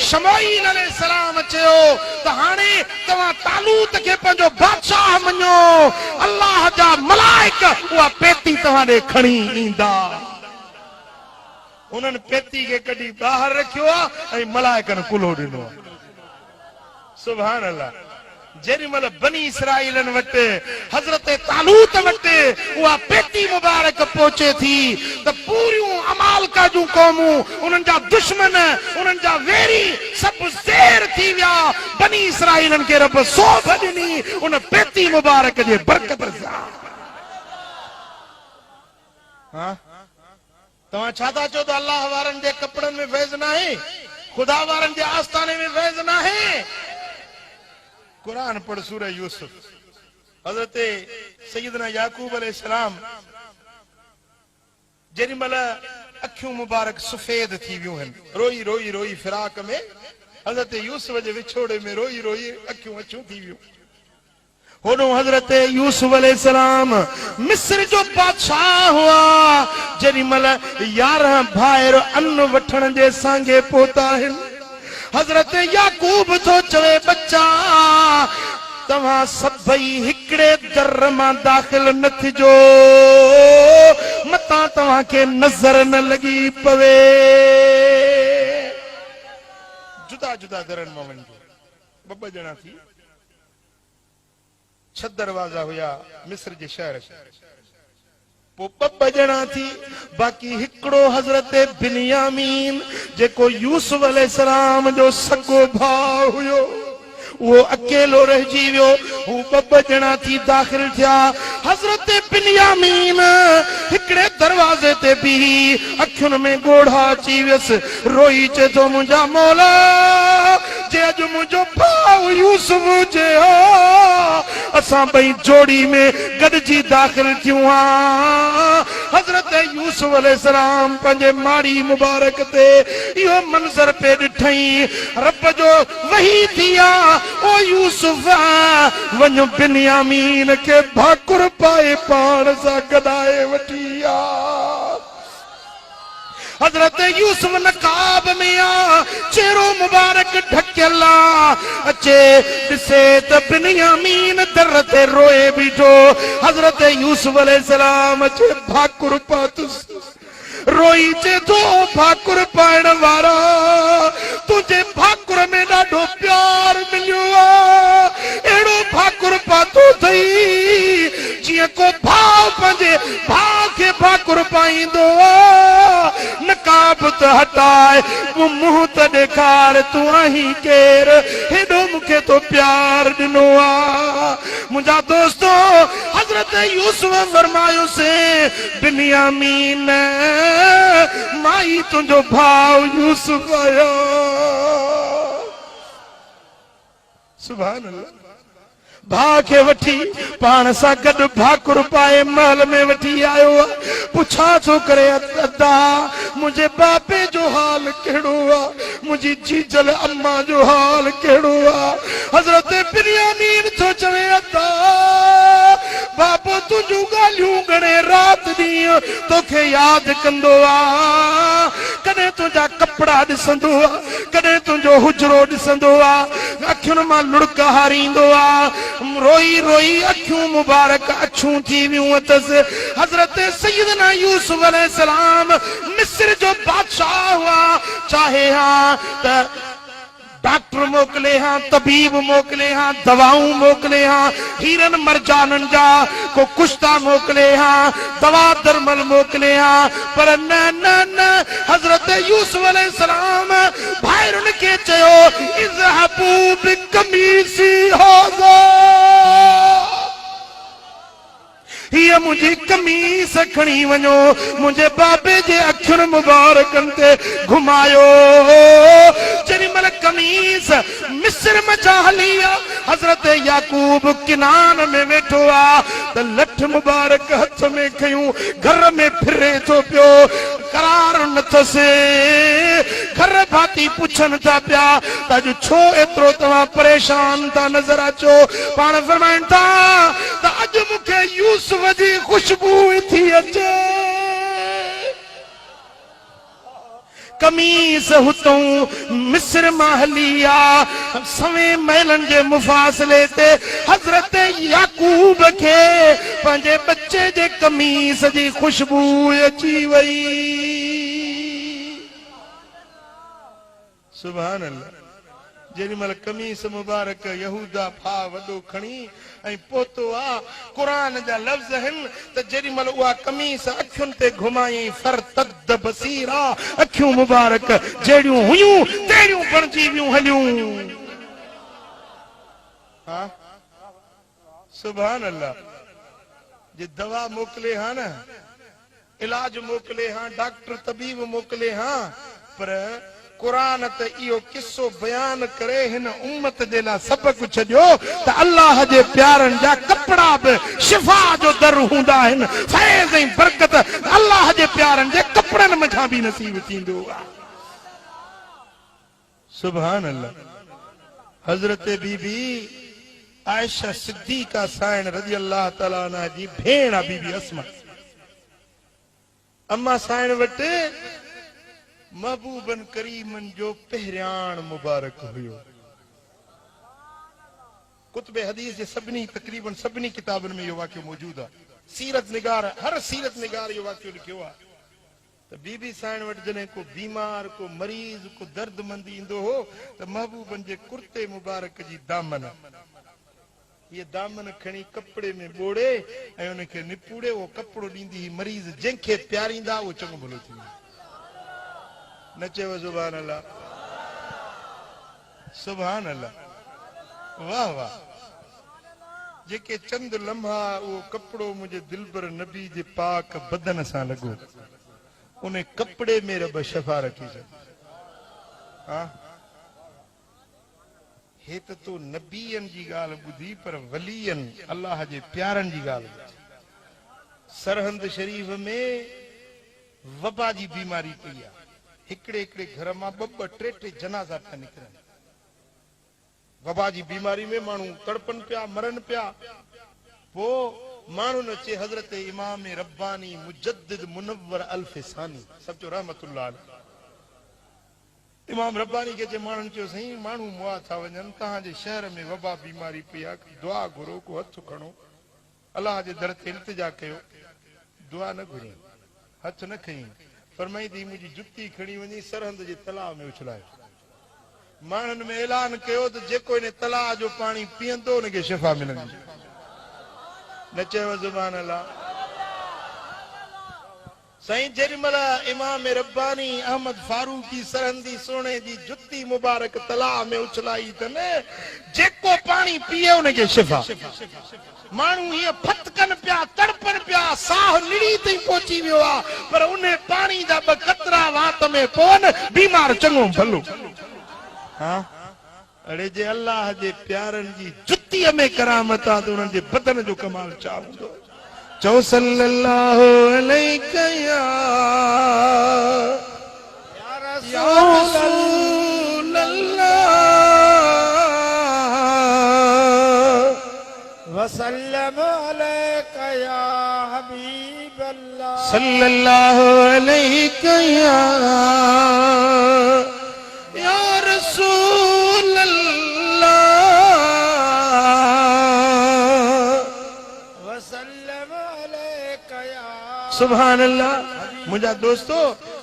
शमूएल अलैहिस्सलाम चयो त हाणे तव्हां तालूत खे पंहिंजो बादशाह मञो, अल्लाह जा मलाइक उहा पेती तव्हां ॾे खणी ईंदा। उन्हनि पेती खे कढी ॿाहिरि रखियो आहे ऐं मलाइकनि कुल्हो ॾिनो आहे। सुभान अल्लाह। जेॾी महिल बनी इसराइलनि वटि, हज़रत तालूत वटि उहा पेती मुबारक पहुचे थी, त पूरियूं अमालका जूं क़ौमूं, उन्हनि जा दुश्मन, उन्हनि जा वेरी सभु ज़ेर थी विया। बनी इसराइलनि खे रब सोभ ॾिनी उन पेती मुबारक जे बरकत सां। हाँ तव्हां छा था चओ त अल्लाह वारनि जे कपड़नि में फैज़ न आहे, खुदा वारनि जे आस्थाने में फैज़ न आहे। कुरान पढ़ सूरह यूसुफ। हज़रत सैयदना याकूब अलैहिस्सलाम जेॾी महिल अखियूं मुबारक सफ़ेद थी वियूं आहिनि, रोई रोई रोई फिराक में, हज़रत यूसुफ जे विछोड़े में रोई रोई अखियूं अछूं थी वियूं। होॾो हज़रत यूसुफ अलैहिस्सलाम मिस्र जो बादशाह हुआ, जेॾी महिल 11 भाइर अन्न वठण जे सांगे पहुता आहिनि। हज़रत याकूब थो चवे बच्चा तव्हां सभई हिकिड़े दर मां दाख़िल न थिजो, मतां तव्हांखे नज़र न लॻी पवे। जुदा जुदा दरनि मां वञिजो। ॿ ॼणा थी 6 दरवाजा हुया मिस्र जे शहर पोइ 2 ॼणा थी, बाक़ी हिकिड़ो हज़रत बिन्यामीन जेको यूसुफ अलैहिस्सलाम जो सॻो भाउ हुयो, वो अकेलो रहिजी वियो। हू 2 ॼणा थी दाख़िल थिया। हज़रत बिन्यामीन हिकिड़े दरवाज़े ते बीही, अखियुनि में ॻोढ़ा अची वियसि, रोई चए थो मुंहिंजा मौला जे अॼु मुंहिंजो भाउ यूसुफ हुजे हा, असां ॿई जोड़ी में गॾिजी दाख़िल थियूं हा। हज़रत यूसुफ अलैहिस्सलाम पंहिंजे माड़ी मुबारक ते इहो मंज़र पे ॾिठई। रब जो वही थी आ, ओ यूसुफ वञो बिन्यामीन खे भाकुर पाए पाण सां गॾाए वठी आ। हज़रत यूसुफ नकाब में आ, चेहरो मुबारक ढकियल आ, अचे ॾिसे त बिन्यामीन दर ते रोए बीठो। हज़रत यूसुफ अलैहिस्सलाम अचे भाकुर पातुसि, रोई चे तो भाकुर पाइण वारा तुझे भाकुर में ॾाढो प्यार मिलियो आ, अहिड़ो भाकुर पातो अथई जीअं को भाउ पंहिंजे भाउ खे भाकुर पाईंदो आ। नकाब त हटाए मुंहुं त ॾेखार, तूं आहीं केर, हेॾो मूंखे तो प्यार ॾिनो आ। मुंहिंजा दोस्तो हज़रत यूसुफ फरमायोसीं बिन्यामीन माई तुंहिंजो भाउ यूसुफ आयो। सुभान अल्लाह। भाउ खे वठी पाण सां गॾु भाकुर पाए महल में वठी आयो आहे। पुछा छो करे अदा मुंहिंजे बापे जो हाल कहिड़ो आहे, मुंहिंजी जीजल अम्मा जो हाल कहिड़ो आहे। हज़रत बिन्यामीन थो चवे अदा बापो तुंहिंजूं ॻाल्हियूं घणे राति ॾींहुं तोखे यादि कंदो आहे, कॾहिं तुंहिंजा कपिड़ा ॾिसंदो आहे, कॾहिं तुंहिंजो हुजरो ॾिसंदो आहे, अखियुनि मां लुड़क हारींदो आहे। रोई रोई अखियूं मुबारक अछूं थी वियूं अथसि। हज़रत सैयदना यूसुफ अलैहिस्सलाम मिस्र जो बादशाह हुआ, चाहे हा त डॉक्टर मोकिले हा, तबीब मोकिले हा, दवाऊं मोकिले हा, हीरन मरजाननि जा को कुश्ता मोकिले हा, दवा दरमल मोकिले हा, पर न न न हज़रत यूसुफ अलैहिस्सलाम भाइरुनि खे चयो इज़हबू बिकमीसी हाज़ा, हीअ मुंहिंजी कमीस खणी वञो, मुंहिंजे बाबे जे अखियुनि मुबारकनि ते घुमायो। जेॾी महिल कमीस मिस्र मचा हली आहे, हज़रत याकूब किनान में वेठो आहे त लठ मुबारक हथ में खयूं घर में फिरे थो पियो, करार नथसि। घर भाती पुछनि था पिया त अॼु छो एतिरो तव्हां परेशान था नज़र अचो। पाण फरमाइनि था त अॼु मूंखे यूसुफ जी खुशबू थी अचे। कमीस हुतों मिस्र मां हली आ, सवे महलनि जे मुफ़ासिले ते हज़रत याकूब खे पंहिंजे बच्चे जे कमीस जी खुशबू अची वई। सुभान अल्लाह। जेॾी महिल कमीस मुबारक यहूदा फा वॾो खणी ऐं पोतो आ, क़ुरान जा लफ़्ज़ आहिनि त जेॾी महिल उहा कमीस अखियुनि ते घुमाई फरतद बसीरा, अखियूं मुबारक जहिड़ियूं हुयूं तहिड़ियूं बणिजी वियूं हलियूं। हा सुभान अल्लाह। जे दवा मोकिले हा न इलाज मोकले हाँ, डॉक्टर तबीब मोकले हाँ, पर कुरान त इहो किस्सो बयान करे हिन उम्मत जे लाइ सबक छॾियो त अल्लाह जे प्यारनि जा कपड़ा बि शिफ़ा जो दर हूंदा आहिनि। फैज़ ऐं बरकत अल्लाह जे प्यारनि जे कपड़नि मथां बि नसीब थींदो आहे। सुभान अल्लाह। हज़रत बीबी आयशा सिद्दीक़ा साइण रज़ी अल्लाह ताला अन्हा जी भेण आहे बीबी अस्मा। अम्मा साइण वटि महबूबन करीमन जो पहिरियाण मुबारक हुयो। कुतुब हदीस जे सभिनी तकरीबन सभिनी किताबनि में इहो वाक़ियो मौजूद आहे। सीरत निगार हर सीरत निगार इहो वाक़ियो लिखियो आहे त बीबी साइण वटि जॾहिं को बीमार को मरीज़ को दर्दमंद ईंदो हो त महबूबन जे कुर्ते मुबारक जी दामन ये दामन खणी कपड़े में बोड़े ऐं उनखे निपूड़े वो कपड़ो ॾींदी हुई। मरीज़ जंहिंखे प्यारींदा उहो चङो भलो थी वेंदो। न चयो सुभान अल्लाह, सुभान अल्लाह, वाह वाह। जेके चंद लम्हा उहो कपड़ो मुंहिंजे दिलबर नबी जे पाक बदन सां लॻो, उन कपड़े में रब शफ़ा रखी छॾी। हाँ, हे त तो नबीअनि जी ॻाल्हि ॿुधी, पर वलीअनि अल्लाह जे प्यारनि जी ॻाल्हि ॿुधी। सरहंद शरीफ़ में वबा जी बीमारी पई आहे। हिकिड़े हिकिड़े घर मां ॿ टे टे जनाज़ा पिया निकिरनि। वबा जी बीमारी में माण्हू तड़पनि पिया, मरनि पिया। पोइ माण्हुनि अचे हज़रत इमाम रब्बानी मुजद्दिद मुनव्वर अल्फसानी सब जो रहमतुल्लाह अलैह इमाम रब्बानी के चे माण्हुनि चयो साईं माण्हू मुआ था वञनि, तव्हांजे शहर में वबा बीमारी पई आहे, दुआ घुरो, को हथ खणो, अलाह जे दर ते इल्तिजा कयो। दुआ न घुरी, हथ न खई, फरमाई थी मुंहिंजी जुती खणी वञी सरहंद जे तलाउ में उछलायो। माण्हुनि में ऐलान कयो त जेको इन तलाउ जो पाणी पीअंदो उनखे शिफ़ा मिलंदी। न चयो सुभान अल्लाह। साईं जेॾीमहिल इमाम रब्बानी अहमद फारूकी सरहंदी सोने जी जुती मुबारक तलाउ में उछलाई अथन, जेको पाणी पीए उनखे शिफ़ा। माण्हू हीअं फतकनि पिया, तड़पनि पिया, साह निड़ी ताईं पहुची वियो आहे, पर उन पाणी जा ॿ कतरा वात में पवनि, बीमार चङो भलो। हाँ, अड़े जे अल्लाह जे प्यारनि जी जुतीअ में करामत आहे त उन्हनि जे बदन जो कमाल छा हूंदो। चओ सल्लल्लाहु अलैहि या रसूल अल्लाह वसल्लम अलैका या हबीब अल्लाह सल्लल्लाहु अलैहि या रसूल अल्लाह वसल्लम अलैका या। सुभान अल्लाह। मुंहिंजा दोस्तो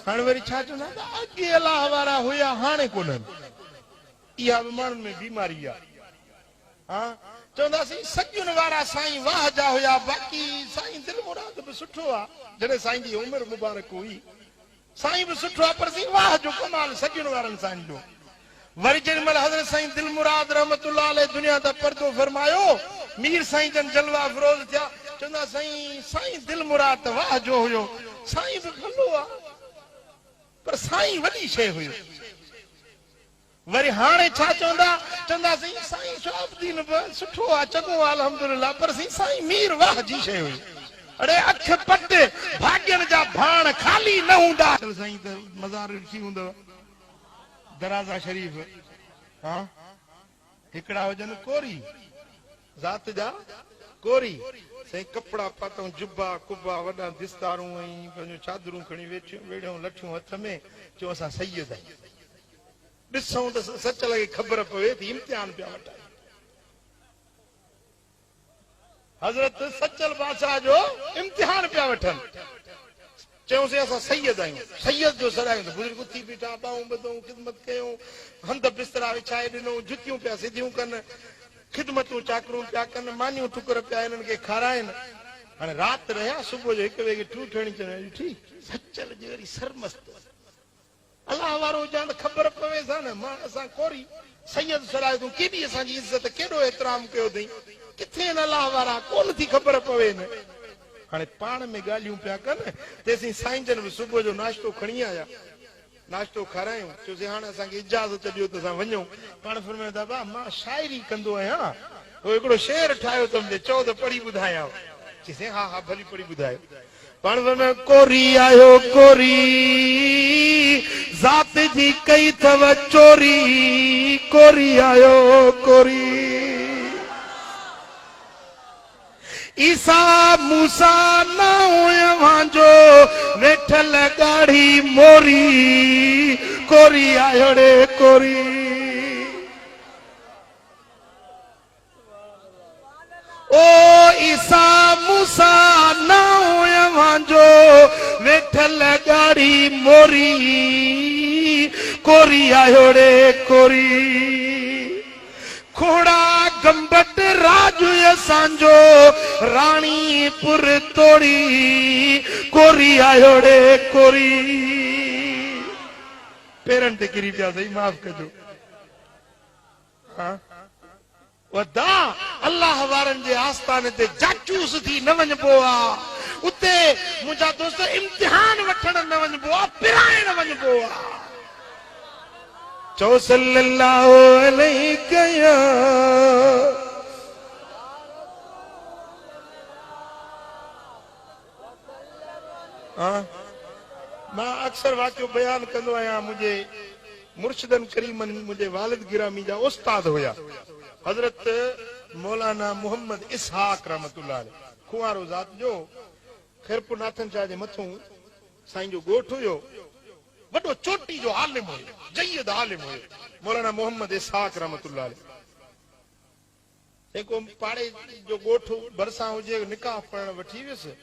हाणे वरी छा चवंदा अॻे अलाह वारा हुया हाणे कोन्हनि। इहा बि माण्हुनि में बीमारी आहे। हा, चवंदासीं सॼुनि वारा साईं वाह जा हुया, बाक़ी साईं दिलि मुराद बि सुठो आहे। जॾहिं साईं जी उमिरि मुबारक हुई साईं बि सुठो आहे, पर साईं वाह जो कमाल सॼुनि वारनि साईं जो। वरी जेॾीमहिल हज़रत साईं दिलि मुराद रहमतुल्लाह अलैह दुनिया ता पर्दो फरमायो, मीर साईं जन जलवा फिरोज़ थिया, चवंदा साईं साईं दिलि मुराद त वाह जो हुयो, साईं बि भलो आहे, पर साईं वॾी शइ हुयो। वरी हाणे छा चवंदा, चवंदासीं साईं शहाबुद्दीन बि सुठो आहे, चङो आहे अल्हम्दुलिल्लाह, पर साईं मीर वाह जी शइ हुई। अड़े अख पट भाग्यनि जा भाण खाली न हूंदा। साईं त मज़ार ॾिठी हूंदव, दराज़ा शरीफ़। हा, हिकिड़ा हुजनि कोरी ज़ात जा, कोरी साईं कपिड़ा पातऊं, जुबा कुबा, वॾा दिस्तारूं ऐं पंहिंजूं चादरूं खणी वेठियूं लठियूं हथ में, चयो असां सैयद आहियूं। ॾिसूं त सच लॻे ख़बर पवे थी, इम्तिहान पिया वठाए। हज़रत सचल बादशाह जो इम्तिहान पिया वठनि। चयोसीं असां सैयद आहियूं, सैयद जो सॾायूं त बुज़ुर्ग उथी बीठा, ॿाहूं ॿधूं, ख़िदमत कयूं, हंध बिस्तरा विछाए ॾिनूं, जुतियूं पिया सिधियूं कनि, ख़िदमतूं चाकरूं पिया कनि, मानियूं ठुकर पिया हिननि खे खाराइनि। हाणे राति रहिया, सुबुह जो 1 वॻे ठूठणी चवण ॾिठी, सचल जी वरी सरमस्त अलाह वारो हुजां त ख़बर पवे सा न। मां असां कोरी सैयद सॾायो तूं, केॾी असांजी इज़त, केॾो एतिराम कयो अथई, किथे अलाह वारा कोन थी ख़बर पवे न। हाणे पाण में ॻाल्हियूं पिया कनि तेसीं साईं जन बि सुबुह जो नाश्तो खणी आया नाश्तो खारायूं चयोसीं हाणे असांखे इजाज़त ॾियो त असां वञूं पाण फरमायो बाबा मां शाइरी कंदो आहियां पोइ हिकिड़ो शेर ठाहियो त मुंहिंजे चओ त पढ़ी ॿुधायां चईसीं हा हा भली पढ़ी ॿुधायो पाण फरमायो कोरी आयो कोरी ज़ात जी कई अथव चोरी कोरी आयो कोरी ईसा मूसा न जो वेठल गाड़ी मोरी कोरी आयो रे कोरी ओ ईसा मूसा न जो वेठल गाड़ी मोरी कोरी आयो रे कोरी खोड़ा गंबट राजू असांजो राणीपुर तोड़ी कोरी आयो रे कोरी पेरनि ते किरी पिया सही माफ़ कजो वदा अल्लाह वारनि जे आस्थान ते जाचूस थी न वञबो आहे उते मुंहिंजा दोस्त इम्तिहान वठण न वञबो आहे पिराइण वञबो आहे चो सल्लल्लाहु अलैहि या मां अक्सर वाक़ियो बयान कंदो आहियां मुंहिंजे मुर्शिदन करीमन मुंहिंजे वालिद गिरामी जा उस्ताद हुया हजरत मौलाना मोहम्मद इसहाक रहमतुल्लाह अलैह कुंवारो ज़ात जो खैरपुर नाथन शाह जे मथों साईं जो ॻोठ हुयो वॾो चोटी जो आलिम हुयो जय्यद आलिम हुयो मौलाना मोहम्मद इसहाक रहमतुल्लाह अलैह जेको पाड़े जो ॻोठ भरसां हुजे निकाह पढ़ण वठी वियुसि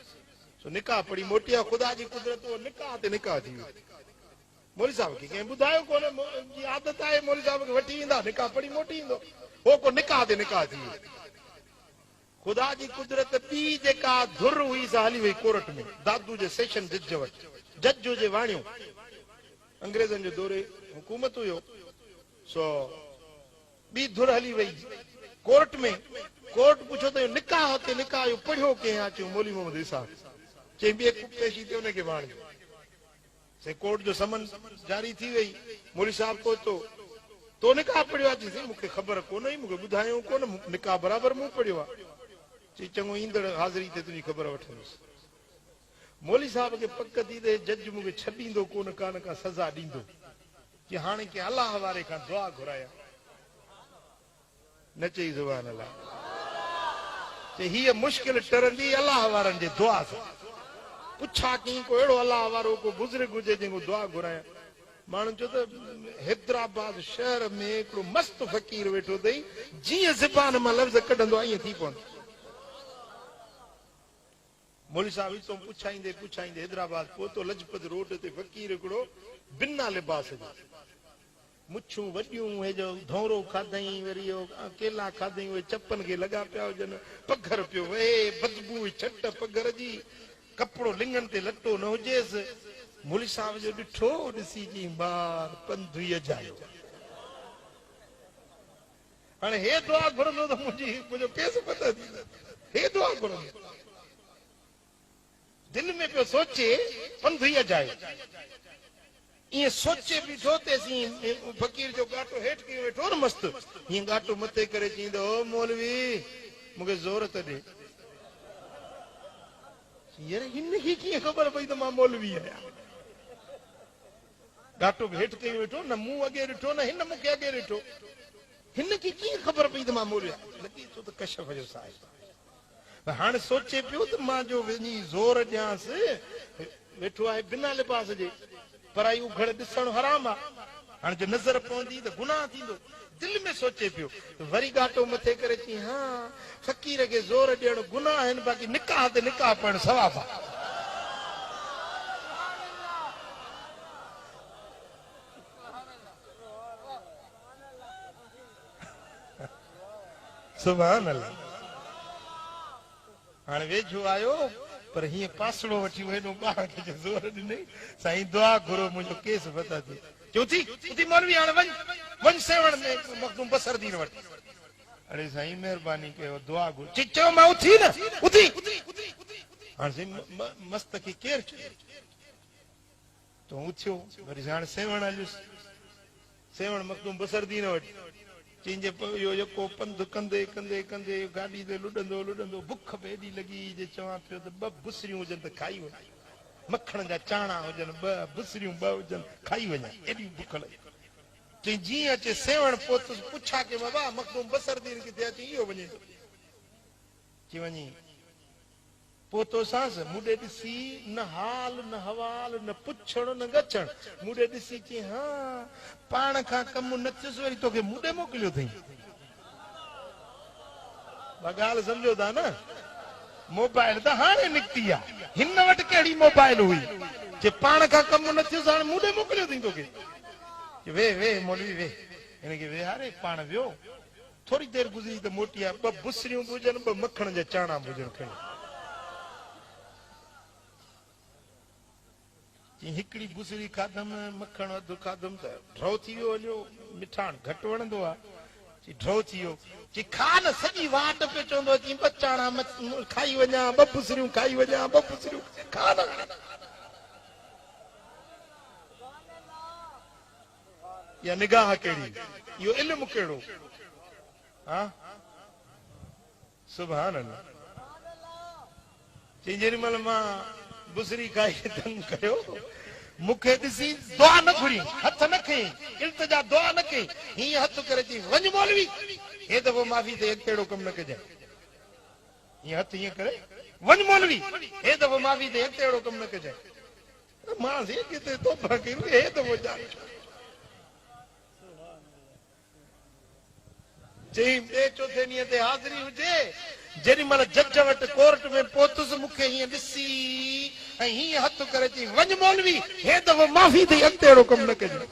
सो निकाह पढ़ी मोटी आहे ख़ुदा जी कुदरत निकाह ते निकाह थी वियो मौली साहब खे कंहिं ॿुधायो कोन्हे जी आदत आहे मौली साहब खे वठी ईंदा निकाह पढ़ी मोटी ईंदो हो को निकाह ते निकाह थी वियो ख़ुदा जी कुदरत ॿी जेका धुर हुई सा हली वई कोर्ट में दादू जे सेशन जज वटि जज जे वाणियो अंग्रेजनि जो दौरे हुकूमत हुयो सो ॿी धुर हली वई कोर्ट में कोर्ट पुछो त निकाह ते निकाह जो पढ़ियो कंहिं अचो मौली मोहम्मद इसहाक चई ॿिए पेशी ते हुनखे वाणियो से कोर्ट जो समन जारी थी वई मौली साहब पहुतो तो निकाह पढ़ियो आहे चई मूंखे ख़बर कोन हुई मूंखे ॿुधायो कोन निकाह बराबरि मूं पढ़ियो आहे चई चङो ईंदड़ हाज़िरी ते तुंहिंजी ख़बर वठंदुसि मौली साहब खे पक थी त जज मूंखे छॾींदो कोन कान का सज़ा ॾींदो कि हाणे के अलाह वारे खां दुआ घुराया न चई ज़ुबान अलाह चई हीअ मुश्किल टरंदी अलाह वारनि जे दुआ सां पुछा कई को अहिड़ो अलाह वारो को बुज़ुर्ग हुजे जंहिंखो दुआ घुराया माण्हू चयो त हैदराबाद शहर में हिकिड़ो मस्त फ़कीर वेठो अथई जीअं ज़बान मां लफ़्ज़ कढंदो आहे ईअं थी पवंदो मौली साहब हितो पुछाईंदे हैदराबाद पहुतो लजपत रोड ते फ़कीर हिकिड़ो बिना लिबास जो मुछूं वॾियूं हे जो धौरो खाधई वरी केला खाधई उहे चपनि खे लॻा पिया हुजनि पघर पियो वहे बदबू छट पघर जी कपिड़ो लिंगन ते लटो न हुजेसि मौली साहब जो ॾिठो ॾिसी जी ॿार पंधवीह जायो हाणे हे दुआ घुरंदो त मुंहिंजो केस पता थींदो हे दुआ घुरंदो दिल में पियो सोचे 50 जाए ईअं सोचे बीठो तेसीं फ़कीर जो गाटो हेठि कयो वेठो न मस्तु हीअं गाटो मथे करे चईंदो ओ मौलवी मूंखे ज़ोर त ॾे यार हिनखे कीअं ख़बर पई त मां मौलवी आहियां गाटो हेठि कयो वेठो न मूं अॻे ॾिठो न हिन मूंखे अॻे ॾिठो हिनखे कीअं ख़बर पई त मां मौलवी आहियां लॻे थो त कशफ जो साहिब हाणे सोचे पियो त मां जो वञी ज़ोर ॾियांसि वेठो आहे बिना लिबास जे पराई उघड़ ॾिसणु हराम आहे हाणे जो नज़र पवंदी त गुनाह थींदो दिल में सोचे पियो वरी गाटो मथे करे चई हा फ़कीर खे ज़ोर ॾियणु गुनाह आहिनि बाक़ी निकाह ते निकाह पढ़णु सवाब आहे सुभान अल्लाह हाणे वेझो आयो पर हीअं पासड़ो वठी हेॾो ॿार खे ज़ोर ॾिनई साईं दुआ घुरो मुंहिंजो केस फता थिए चयो थी मौलवी हाणे वञ सेवण में मखदूम बसर दीन वटि अरे साईं महिरबानी कयो दुआ घुरो चयो मां उथी न उथी हाणे मस्त खे केर चयो तो उथियो वरी हाणे सेवण हलियुसि सेवण मखदूम बसरदीन वटि चईंजे इहो जेको पंधु कंदे कंदे कंदे गाॾी ते लुॾंदो लुॾंदो बुख बि एॾी लॻी जे चवां पियो त 2 बुसरियूं हुजनि त खाई वञा मखण जा चाणा हुजनि 2 बुसरियूं 2 हुजनि खाई वञा एॾी बुख लॻी चई जीअं अचे सेवण पहुतुसि पुछा के बाबा मखदूम बसरदीन किथे अची इहो वञे थो चई वञी पोतोसांसि मूंॾे ॾिसी न हाल न हवाल न पुछण न गछण मूंॾे ॾिसी चई हा पाण खां कमु न थियुसि वरी तोखे मूंॾे मोकिलियो अथई ॻाल्हि सम्झो था न मोबाइल त हाणे निकिती आहे हिन वटि कहिड़ी मोबाइल हुई जे पाण खां कमु न थियुसि हाणे मूंॾे मोकिलियो अथई तोखे वे वे मौलवी वे हिनखे वेहारे पाण वियो थोरी देरि गुज़री त मोटी आहे 2 बुसरियूं बि हुजनि 2 मखण जा चाणा बि हुजनि खणी हिकिड़ी बुसरी खाधमि मखण अधु खाधमि त ड्रौ थी वियो हलियो मिठाण घटि वणंदो आहे ड्रौ थी वियो चई खा न सॼी वाट पियो चवंदो चई 2 चाणा खाई वञा 2 बुसरियूं खाई वञा 2 बुसरियूं खा न या निगाह कहिड़ी इहो इल्मु कहिड़ो हा सुभान अल्लाह चई जेॾी महिल मां बुसरी खाई तंग कयो मूंखे ॾिसी दुआ न घुरी हथ न खई इल्तिजा दुआ न कई हीअं हथ करे चई वञ मौलवी हे दफ़ो माफ़ी ते अहिड़ो कमु न कजांइ हीअं हथ हीअं करे वञ मौलवी हे दफ़ो माफ़ी ते अहिड़ो कमु न कजांइ मां किथे तोबा कयूं हे दफ़ो चई ॿिए चोथे ॾींहं ते हाज़िरी हुजे जेॾी महिल जज वटि कोर्ट में पहुतुसि मूंखे हीअं ॾिसी ऐं हीअं हथ करे चई वञ मौलवी हे दफ़ो माफ़ी अथई अॻिते अहिड़ो कमु न कजांइ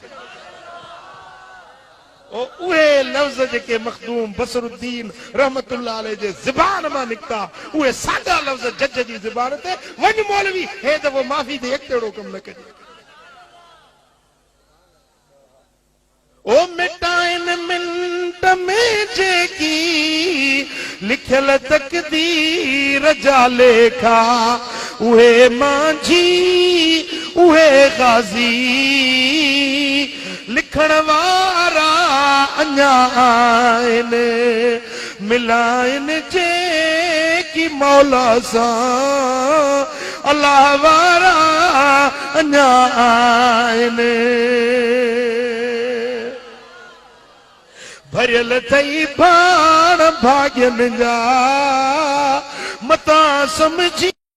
उहे लफ़्ज़ जेके मखदूम बसरुद्दीन रहमतुल्लाह अलैह जे ज़बान मां निकिता उहे सादा लफ़्ज़ जज जी ज़बान ते वञ मौलवी हे दफ़ो माफ़ी अथई अॻिते अहिड़ो कमु न कजांइ ओ मिटाइन मिंट में जेकी लिखियल तकदीर जा लेखा उहे मांझी उहे गाज़ी लिखण वारा अञा आहिनि मिलाइन जेकी मौला सां अल्लाह वारा अञा आहिनि भरियल थई भाण भाग्यन जा मता समझी